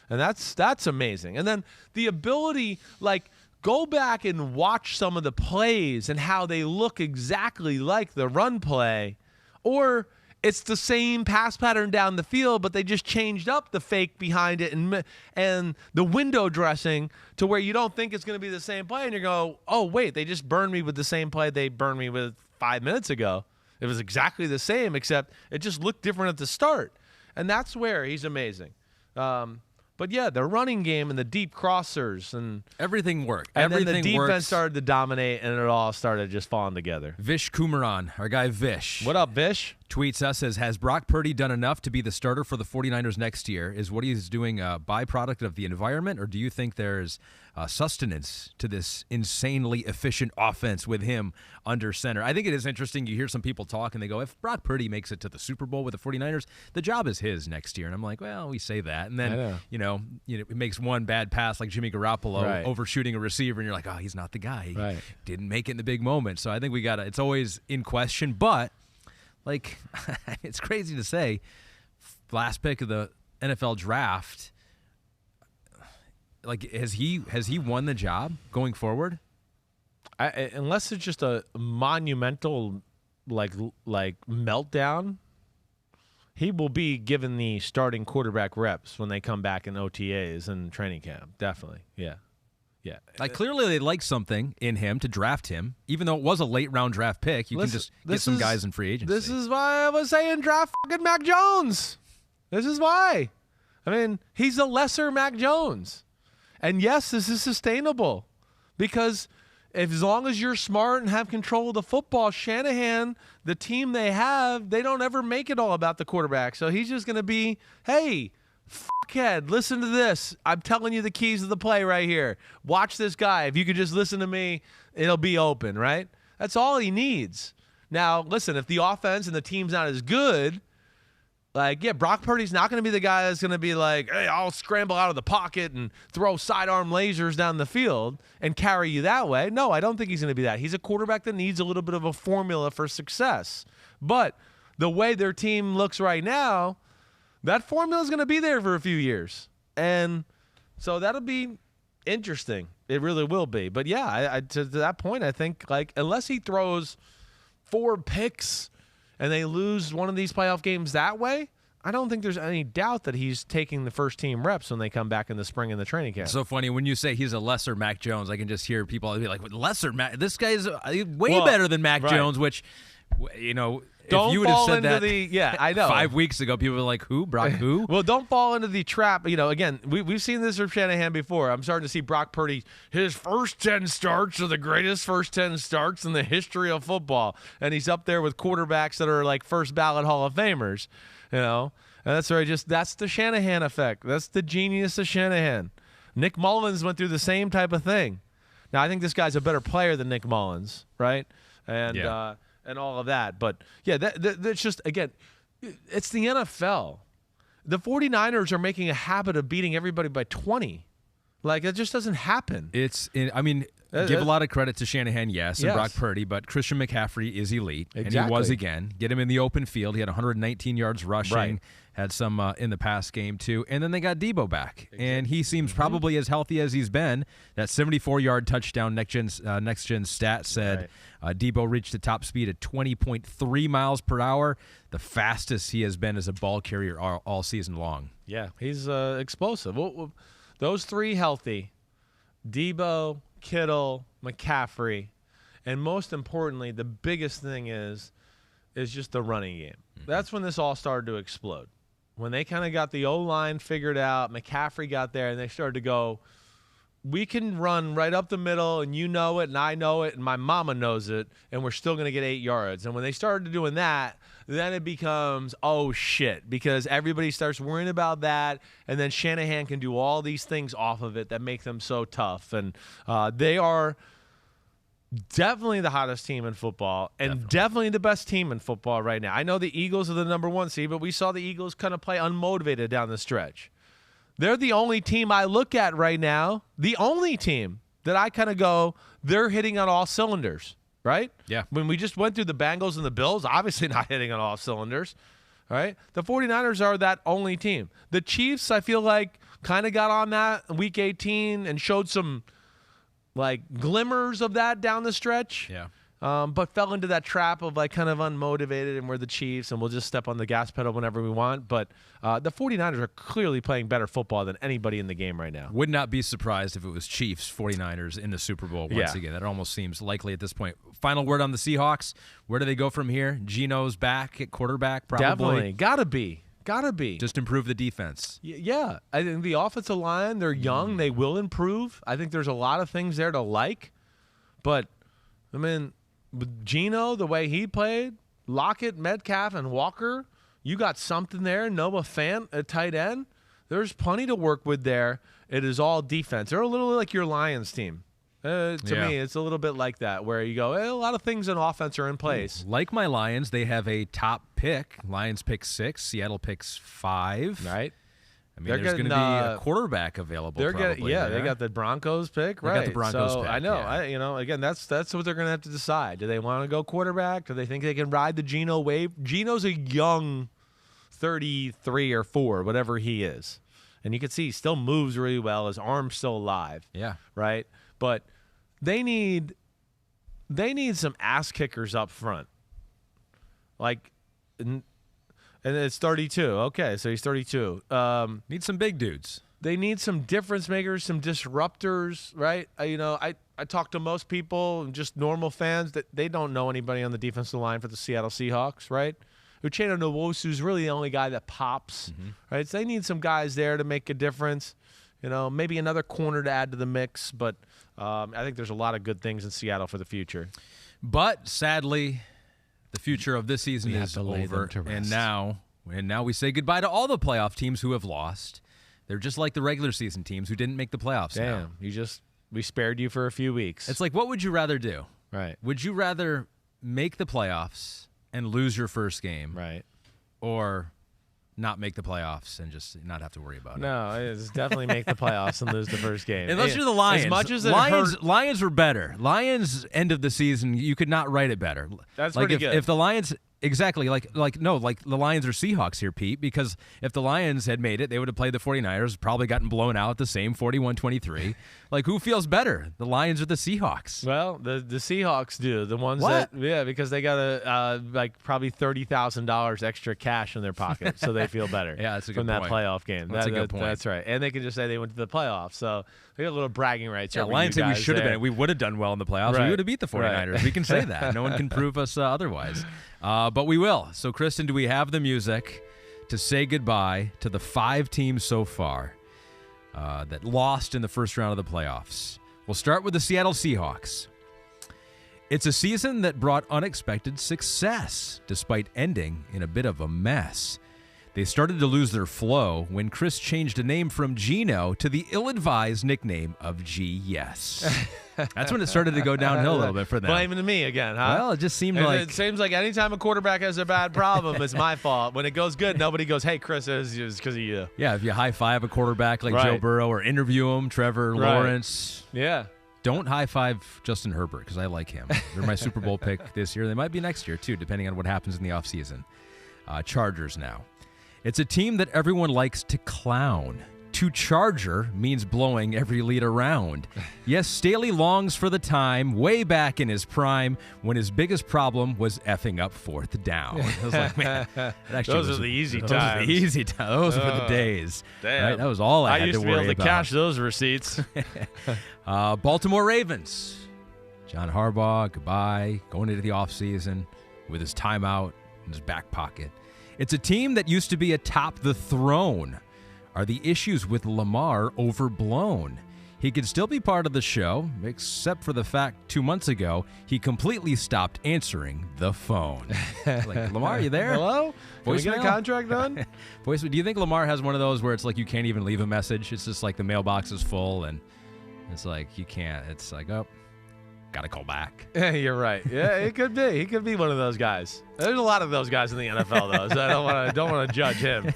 And that's amazing. And then the ability, like, go back and watch some of the plays and how they look exactly like the run play. Or it's the same pass pattern down the field, but they just changed up the fake behind it and the window dressing to where you don't think it's going to be the same play. And you go, oh, wait, they just burned me with the same play they burned me with 5 minutes ago. It was exactly the same, except it just looked different at the start. And that's where he's amazing. But, yeah, the running game and the deep crossers and everything worked. And then the defense works. started to dominate, and it all started just falling together. Vish Kumaran, our guy Vish. What up, Vish? Tweets us, says, has Brock Purdy done enough to be the starter for the 49ers next year? Is what he's doing a byproduct of the environment, or do you think there's sustenance to this insanely efficient offense with him under center? I think it is interesting. You hear some people talk, and they go, if Brock Purdy makes it to the Super Bowl with the 49ers, the job is his next year. And I'm like, well, we say that. And then, it makes one bad pass like Jimmy Garoppolo overshooting a receiver, and you're like, oh, he's not the guy. He didn't make it in the big moment. So I think it's always in question. But, like, it's crazy to say, last pick of the NFL draft, like, has he won the job going forward? Unless it's just a monumental like meltdown, he will be given the starting quarterback reps when they come back in OTAs and training camp. Definitely. Yeah. Yeah. Like, clearly they like something in him to draft him, even though it was a late-round draft pick. You can just get some guys in free agency. This is why I was saying draft fucking Mac Jones. This is why. I mean, he's a lesser Mac Jones. And, yes, this is sustainable because as long as you're smart and have control of the football, Shanahan, the team they have, they don't ever make it all about the quarterback. So he's just going to be, hey, fuckhead, listen to this. I'm telling you the keys to the play right here. Watch this guy. If you could just listen to me, it'll be open, right? That's all he needs. Now, listen, if the offense and the team's not as good, like, yeah, Brock Purdy's not going to be the guy that's going to be like, hey, I'll scramble out of the pocket and throw sidearm lasers down the field and carry you that way. No, I don't think he's going to be that. He's a quarterback that needs a little bit of a formula for success. But the way their team looks right now, that formula is going to be there for a few years. And so that'll be interesting. It really will be. But, yeah, to that point, I think, like, unless he throws 4 picks and they lose one of these playoff games that way, I don't think there's any doubt that he's taking the first team reps when they come back in the spring in the training camp. So funny when you say he's a lesser Mac Jones. I can just hear people be like, lesser Mac. This guy's way better than Mac Jones, which, you know, don't if you would have said that I know. 5 weeks ago, people were like, who? Brock who? Well, don't fall into the trap. You know, again, we've seen this from Shanahan before. I'm starting to see Brock Purdy, his first 10 starts are the greatest first 10 starts in the history of football. And he's up there with quarterbacks that are like first ballot Hall of Famers, you know. And that's the Shanahan effect. That's the genius of Shanahan. Nick Mullins went through the same type of thing. Now, I think this guy's a better player than Nick Mullins, right? And all of that. But, yeah, that's just, again, it's the NFL. The 49ers are making a habit of beating everybody by 20. Like, it just doesn't happen. Give a lot of credit to Shanahan, yes, and Brock Purdy, but Christian McCaffrey is elite, and he was again. Get him in the open field. He had 119 yards rushing, had some in the pass game too, and then they got Debo back, and he seems probably as healthy as he's been. That 74-yard touchdown next gen stat said Debo reached the top speed at 20.3 miles per hour, the fastest he has been as a ball carrier all season long. Yeah, he's explosive. Those three healthy, Debo, Kittle, McCaffrey, and most importantly, the biggest thing is just the running game. That's when this all started to explode. When they kind of got the O-line figured out, McCaffrey got there, and they started to go, we can run right up the middle, and you know it, and I know it, and my mama knows it, and we're still going to get 8 yards. And when they started doing that, then it becomes, oh, shit, because everybody starts worrying about that, and then Shanahan can do all these things off of it that make them so tough. And they are definitely the hottest team in football and definitely the best team in football right now. I know the Eagles are the number 1 seed, but we saw the Eagles kind of play unmotivated down the stretch. They're the only team I look at right now, the only team that I kind of go, they're hitting on all cylinders, right? Yeah. When we just went through the Bengals and the Bills, obviously not hitting on all cylinders, right? The 49ers are that only team. The Chiefs, I feel like, kind of got on that in Week 18 and showed some like glimmers of that down the stretch. Yeah. But fell into that trap of like kind of unmotivated and we're the Chiefs and we'll just step on the gas pedal whenever we want. But the 49ers are clearly playing better football than anybody in the game right now. Would not be surprised if it was Chiefs, 49ers in the Super Bowl once again. That almost seems likely at this point. Final word on the Seahawks. Where do they go from here? Geno's back at quarterback probably. Definitely. Gotta be. Just improve the defense. Yeah. I think the offensive line, they're young. They will improve. I think there's a lot of things there to like. But, I mean, with Geno, the way he played, Lockett, Metcalf, and Walker, you got something there. Noah Fant at tight end. There's plenty to work with there. It is all defense. They're a little like your Lions team. To me, it's a little bit like that, where you go, a lot of things in offense are in place. Like my Lions, they have a top pick. Lions pick 6, Seattle picks 5. Right. I mean, there's going to be a quarterback available. They got the Broncos pick. Right. They got the Broncos pick. I know. Again, that's what they're going to have to decide. Do they want to go quarterback? Do they think they can ride the Geno wave? Geno's a young 33 or 4, whatever he is. And you can see he still moves really well. His arm's still alive. Yeah. Right? But they need some ass kickers up front. Like, And it's 32. Okay, so he's 32. Need some big dudes. They need some difference makers, some disruptors, right? I talk to most people, just normal fans, that they don't know anybody on the defensive line for the Seattle Seahawks, right? Uchenna Nwosu is really the only guy that pops, right? So they need some guys there to make a difference. Maybe another corner to add to the mix, but I think there's a lot of good things in Seattle for the future. But sadly, the future of this season is over, and now we say goodbye to all the playoff teams who have lost. They're just like the regular season teams who didn't make the playoffs. Damn, we spared you for a few weeks. It's like, what would you rather do? Right. Would you rather make the playoffs and lose your first game, right, or not make the playoffs and just not have to worry about it? No, it's definitely make the playoffs and lose the first game. Unless you're the Lions. As much as Lions were better. Lions end of the season, you could not write it better. That's like pretty good. If the Lions exactly like the Lions or Seahawks here, Pete, because if the Lions had made it, they would have played the 49ers, probably gotten blown out the same 41-23. Like, who feels better, the Lions or the Seahawks? Well, the Seahawks do. The ones because they got probably $30,000 extra cash in their pocket, so they feel better. Yeah, that's a good from point. That playoff game. That's a good point. That's right. And they can just say they went to the playoffs, so they got a little bragging rights. Yeah, Lions say we should have been. We would have done well in the playoffs. Right. We would have beat the 49ers. Right. We can say that. No one can prove us otherwise. But we will. So, Kristen, do we have the music to say goodbye to the 5 teams so far that lost in the first round of the playoffs? We'll start with the Seattle Seahawks. It's a season that brought unexpected success, despite ending in a bit of a mess. They started to lose their flow when Chris changed a name from Geno to the ill-advised nickname of G-Yes. That's when it started to go downhill a little bit for them. Blaming me again, huh? Well, it just seemed It seems like anytime a quarterback has a bad problem, it's my fault. When it goes good, nobody goes, hey, Chris, it's because of you. Yeah, if you high-five a quarterback like Joe Burrow or interview him, Trevor Lawrence. Yeah. Don't high-five Justin Herbert because I like him. They're my Super Bowl pick this year. They might be next year, too, depending on what happens in the offseason. Chargers now. It's a team that everyone likes to clown. To charger means blowing every lead around. Yes, Staley longs for the time way back in his prime when his biggest problem was effing up fourth down. I was like, man, those are the easy times. Those are the easy times. Those were the days. Damn. Right? That was all I had to worry about. I used to be able to cash those receipts. Baltimore Ravens. John Harbaugh, goodbye, going into the offseason with his timeout in his back pocket. It's a team that used to be atop the throne. Are the issues with Lamar overblown? He could still be part of the show, except for the fact 2 months ago, he completely stopped answering the phone. Like, Lamar, are you there? Hello? Can we get a contract done? Do you think Lamar has one of those where it's like you can't even leave a message? It's just like the mailbox is full, and it's like you can't. It's like, oh, got to call back. Yeah, you're right. Yeah, it could be. He could be one of those guys. There's a lot of those guys in the NFL, though, so I don't want to judge him.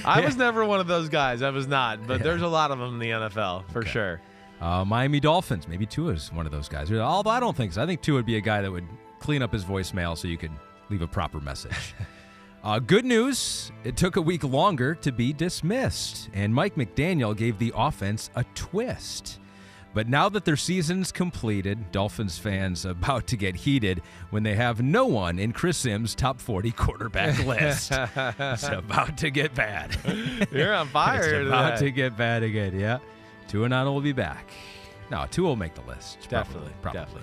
I was never one of those guys. I was not, but there's a lot of them in the NFL for sure. Miami Dolphins. Maybe Tua is one of those guys. Although I don't think so. I think Tua would be a guy that would clean up his voicemail so you could leave a proper message. Good news. It took a week longer to be dismissed, and Mike McDaniel gave the offense a twist. But now that their season's completed, Dolphins fans about to get heated when they have no one in Chris Simms' top 40 quarterback list. It's about to get bad. You're on fire. It's about to get bad again, yeah. Tua will be back. No, Tua will make the list. Definitely.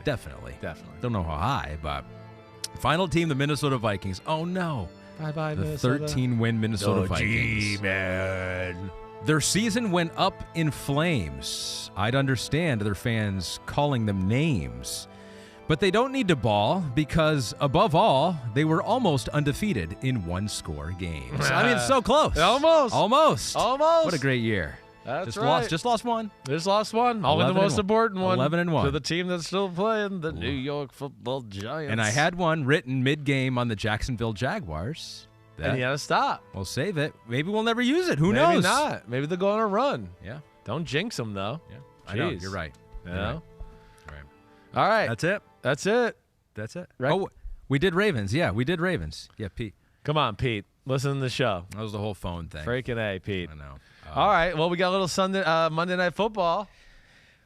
Definitely. Don't know how high, but final team, the Minnesota Vikings. Oh, no. Bye-bye, the Minnesota. 13-win Minnesota Vikings. G-Man. Their season went up in flames. I'd understand their fans calling them names. But they don't need to ball because, above all, they were almost undefeated in one-score games. I mean, it's so close. Almost. What a great year. That's right. Just lost one. Just lost one. Only the most important one. 11-1. To the team that's still playing, the New York Football Giants. And I had one written mid-game on the Jacksonville Jaguars. And you had to stop. We'll save it. Maybe we'll never use it. Who knows? Maybe not. Maybe they'll go on a run. Yeah. Don't jinx them, though. Yeah. I know. You're right. You know? All right. That's it. Right. Oh, we did Ravens. Yeah, we did Ravens. Yeah, Pete. Come on, Pete. Listen to the show. That was the whole phone thing. Freaking A, Pete. I know. All right. Well, we got a little Monday Night Football.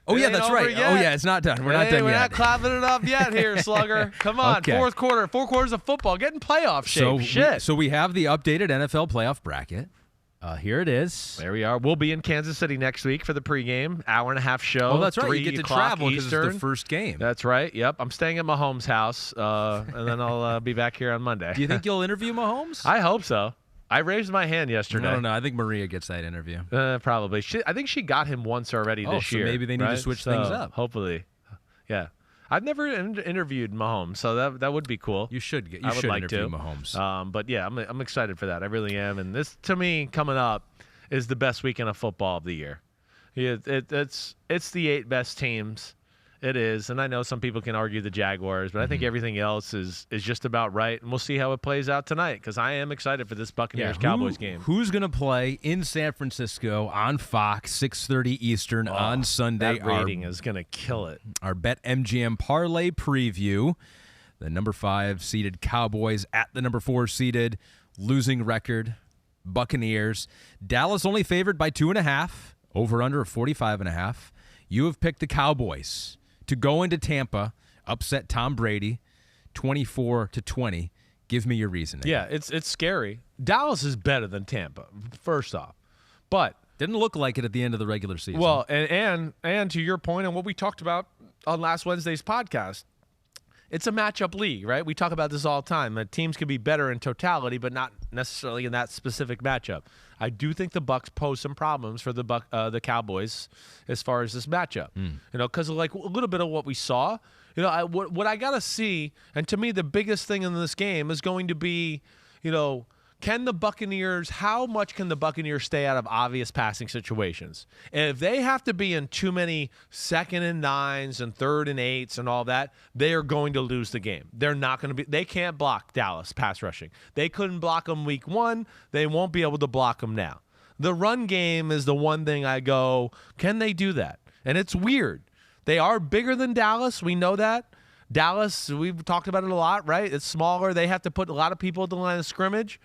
Oh, yeah, ain't that's over right. yet. Oh, yeah, it's not done. We're not Hey, done we're yet. not clapping it up yet here, Slugger. Come on, Okay. fourth quarter, 4 quarters of football, getting playoff shape. So we have the updated NFL playoff bracket. Here it is. There we are. We'll be in Kansas City next week for the pregame, hour-and-a-half show. Oh, that's right. 3 You get to o'clock travel because Eastern. it's the first game. That's right. Yep. I'm staying at Mahomes' house, and then I'll be back here on Monday. Do you think you'll interview Mahomes? I hope so. I raised my hand yesterday. I don't know. I think Maria gets that interview. Probably. I think she got him once already this so year. maybe they need to switch things up. Hopefully. Yeah. I've never interviewed Mahomes, so that would be cool. You should get. I would like interview to. Mahomes. But yeah, I'm excited for that. I really am. And this, to me, coming up, is the best weekend of football of the year. Yeah, it's the 8 best teams. It is, and I know some people can argue the Jaguars, but I think everything else is just about right, and we'll see how it plays out tonight because I am excited for this Buccaneers-Cowboys game. Who's going to play in San Francisco on Fox, 6:30 Eastern on Sunday? That rating is going to kill it. Our BetMGM parlay preview. The number 5 seeded Cowboys at the number 4 seeded losing record Buccaneers. Dallas only favored by 2.5. Over under of 45.5. You have picked the Cowboys to go into Tampa, upset Tom Brady, 24-20. Give me your reasoning. Yeah, it's scary. Dallas is better than Tampa, first off, but didn't look like it at the end of the regular season. Well, and to your point and what we talked about on last Wednesday's podcast, it's a matchup league, right? We talk about this all the time. That teams can be better in totality, but not necessarily in that specific matchup. I do think the Bucs pose some problems for the Cowboys as far as this matchup. You know, because of like a little bit of what we saw. You know, what I gotta see, and to me the biggest thing in this game is going to be, you know, how much can the Buccaneers stay out of obvious passing situations? And if they have to be in too many 2nd and 9s and 3rd and 8s and all that, they are going to lose the game. They can't block Dallas pass rushing. They couldn't block them week 1. They won't be able to block them now. The run game is the one thing I go, can they do that? And it's weird. They are bigger than Dallas. We know that. Dallas, we've talked about it a lot, right? It's smaller. They have to put a lot of people at the line of scrimmage.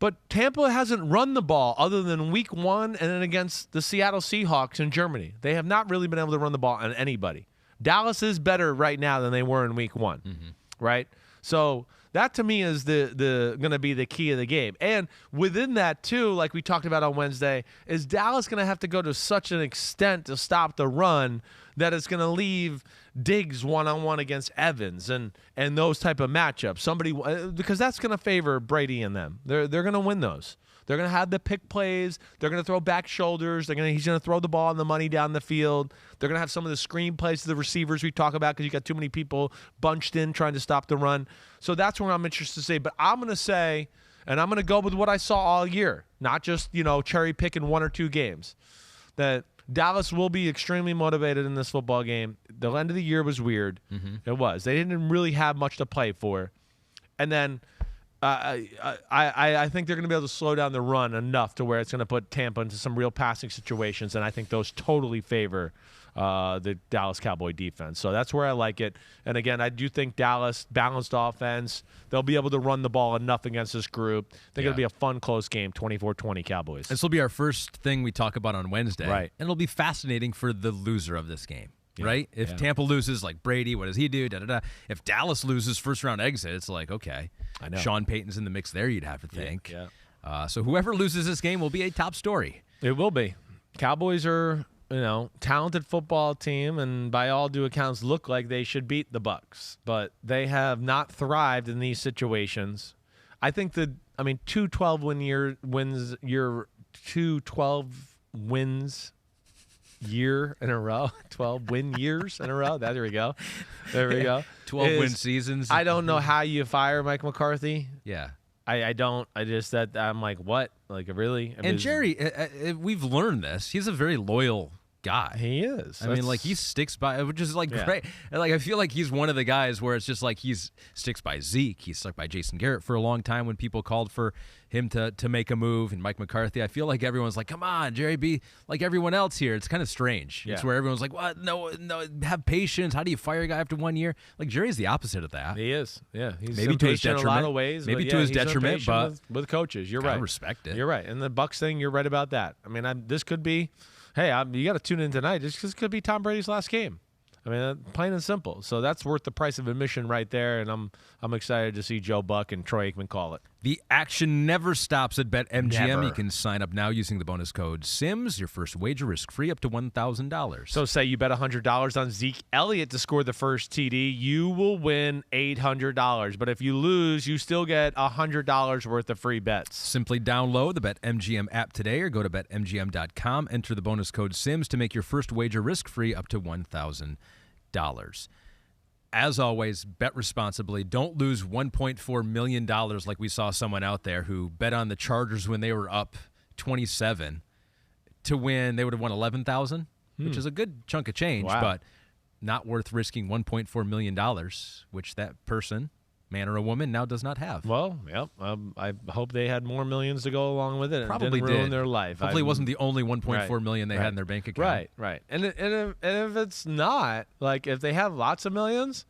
But Tampa hasn't run the ball other than week 1 and then against the Seattle Seahawks in Germany. They have not really been able to run the ball on anybody. Dallas is better right now than they were in week 1, right? So that to me is the going to be the key of the game. And within that too, like we talked about on Wednesday, is Dallas going to have to go to such an extent to stop the run that it's going to leave Diggs one-on-one against Evans and those type of matchups. Because that's going to favor Brady and them. They're going to win those. They're going to have the pick plays. They're going to throw back shoulders. He's going to throw the ball on the money down the field. They're going to have some of the screen plays to the receivers we talk about because you got too many people bunched in trying to stop the run. So that's where I'm interested to say. But I'm going to say, and I'm going to go with what I saw all year, not just, cherry picking 1 or 2 games, that Dallas will be extremely motivated in this football game. The end of the year was weird. It was. They didn't really have much to play for. And then I think they're going to be able to slow down the run enough to where it's going to put Tampa into some real passing situations, and I think those totally favor the Dallas Cowboy defense. So that's where I like it. And again, I do think Dallas, balanced offense, they'll be able to run the ball enough against this group. I think it'll be a fun, close game, 24-20 Cowboys. This will be our first thing we talk about on Wednesday. Right. And it'll be fascinating for the loser of this game. Right? If Tampa loses, like Brady, what does he do? Da-da-da. If Dallas loses first-round exit, it's like, okay. I know. Sean Payton's in the mix there, you'd have to think. Yeah. So whoever loses this game will be a top story. It will be. Cowboys are, talented football team, and by all due accounts look like they should beat the Bucs. But they have not thrived in these situations. I think 2 12-win wins year in a row, 12 win years in a row. There we go. 12 win seasons. I don't know how you fire Mike McCarthy. Yeah. I don't. I'm like, what? Like, really? And Jerry, we've learned this. He's a very loyal guy. He is. I mean, like, he sticks by, which is like great. And like, I feel like he's one of the guys where it's just like sticks by Zeke. He stuck by Jason Garrett for a long time when people called for him to make a move. And Mike McCarthy, I feel like everyone's like, come on, Jerry, be like everyone else here. It's kind of strange. Yeah. It's where everyone's like, what? No, have patience. How do you fire a guy after 1 year? Like, Jerry's the opposite of that. He is. Yeah. He's maybe to his detriment. In a lot of ways. Maybe to his detriment, but with coaches. You're right. I respect it. You're right. And the Bucs thing, you're right about that. I mean, this could be. hey, you got to tune in tonight just because it could be Tom Brady's last game. I mean, plain and simple. So that's worth the price of admission right there, and I'm excited to see Joe Buck and Troy Aikman call it. The action never stops at BetMGM. Never. You can sign up now using the bonus code SIMS. Your first wager risk-free up to $1,000. So say you bet $100 on Zeke Elliott to score the first TD, you will win $800. But if you lose, you still get $100 worth of free bets. Simply download the BetMGM app today or go to BetMGM.com. Enter the bonus code SIMS to make your first wager risk-free up to $1,000. As always, bet responsibly. Don't lose $1.4 million like we saw someone out there who bet on the Chargers when they were up 27 to win. They would have won $11,000, which is a good chunk of change, but not worth risking $1.4 million, which that person, man or a woman, now does not have. Well, yep. I hope they had more millions to go along with it. Probably and didn't ruin did. their life. Hopefully, it wasn't the only $1.4 million they had in their bank account. Right. And if it's not, like if they have lots of millions,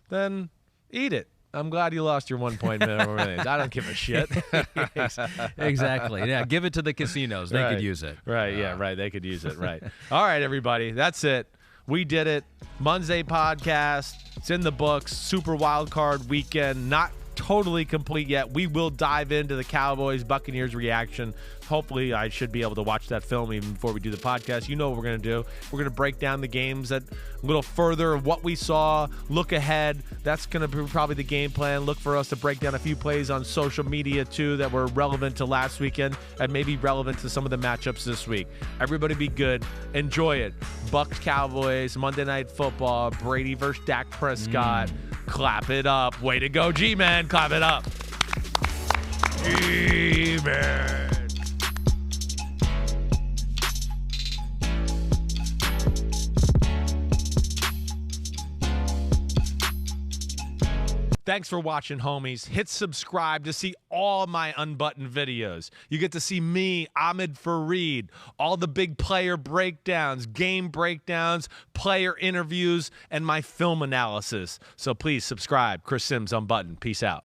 then eat it. I'm glad you lost your $1.4 million. I don't give a shit. Exactly. Yeah, give it to the casinos. They could use it. Right. Yeah. Right. They could use it. Right. All right, everybody. That's it. We did it. Monday podcast. It's in the books. Super wild card weekend. Not totally complete yet. We will dive into the Cowboys-Buccaneers reaction. Hopefully, I should be able to watch that film even before we do the podcast. You know what we're going to do. We're going to break down the games a little further of what we saw, look ahead. That's going to be probably the game plan. Look for us to break down a few plays on social media, too, that were relevant to last weekend and maybe relevant to some of the matchups this week. Everybody be good. Enjoy it. Bucs Cowboys, Monday Night Football, Brady versus Dak Prescott. Clap it up. Way to go, G-Man. Clap it up. G-Man. Thanks for watching, homies. Hit subscribe to see all my unbuttoned videos. You get to see me, Ahmed Fareed, all the big player breakdowns, game breakdowns, player interviews, and my film analysis. So please subscribe. Chris Simms Unbuttoned. Peace out.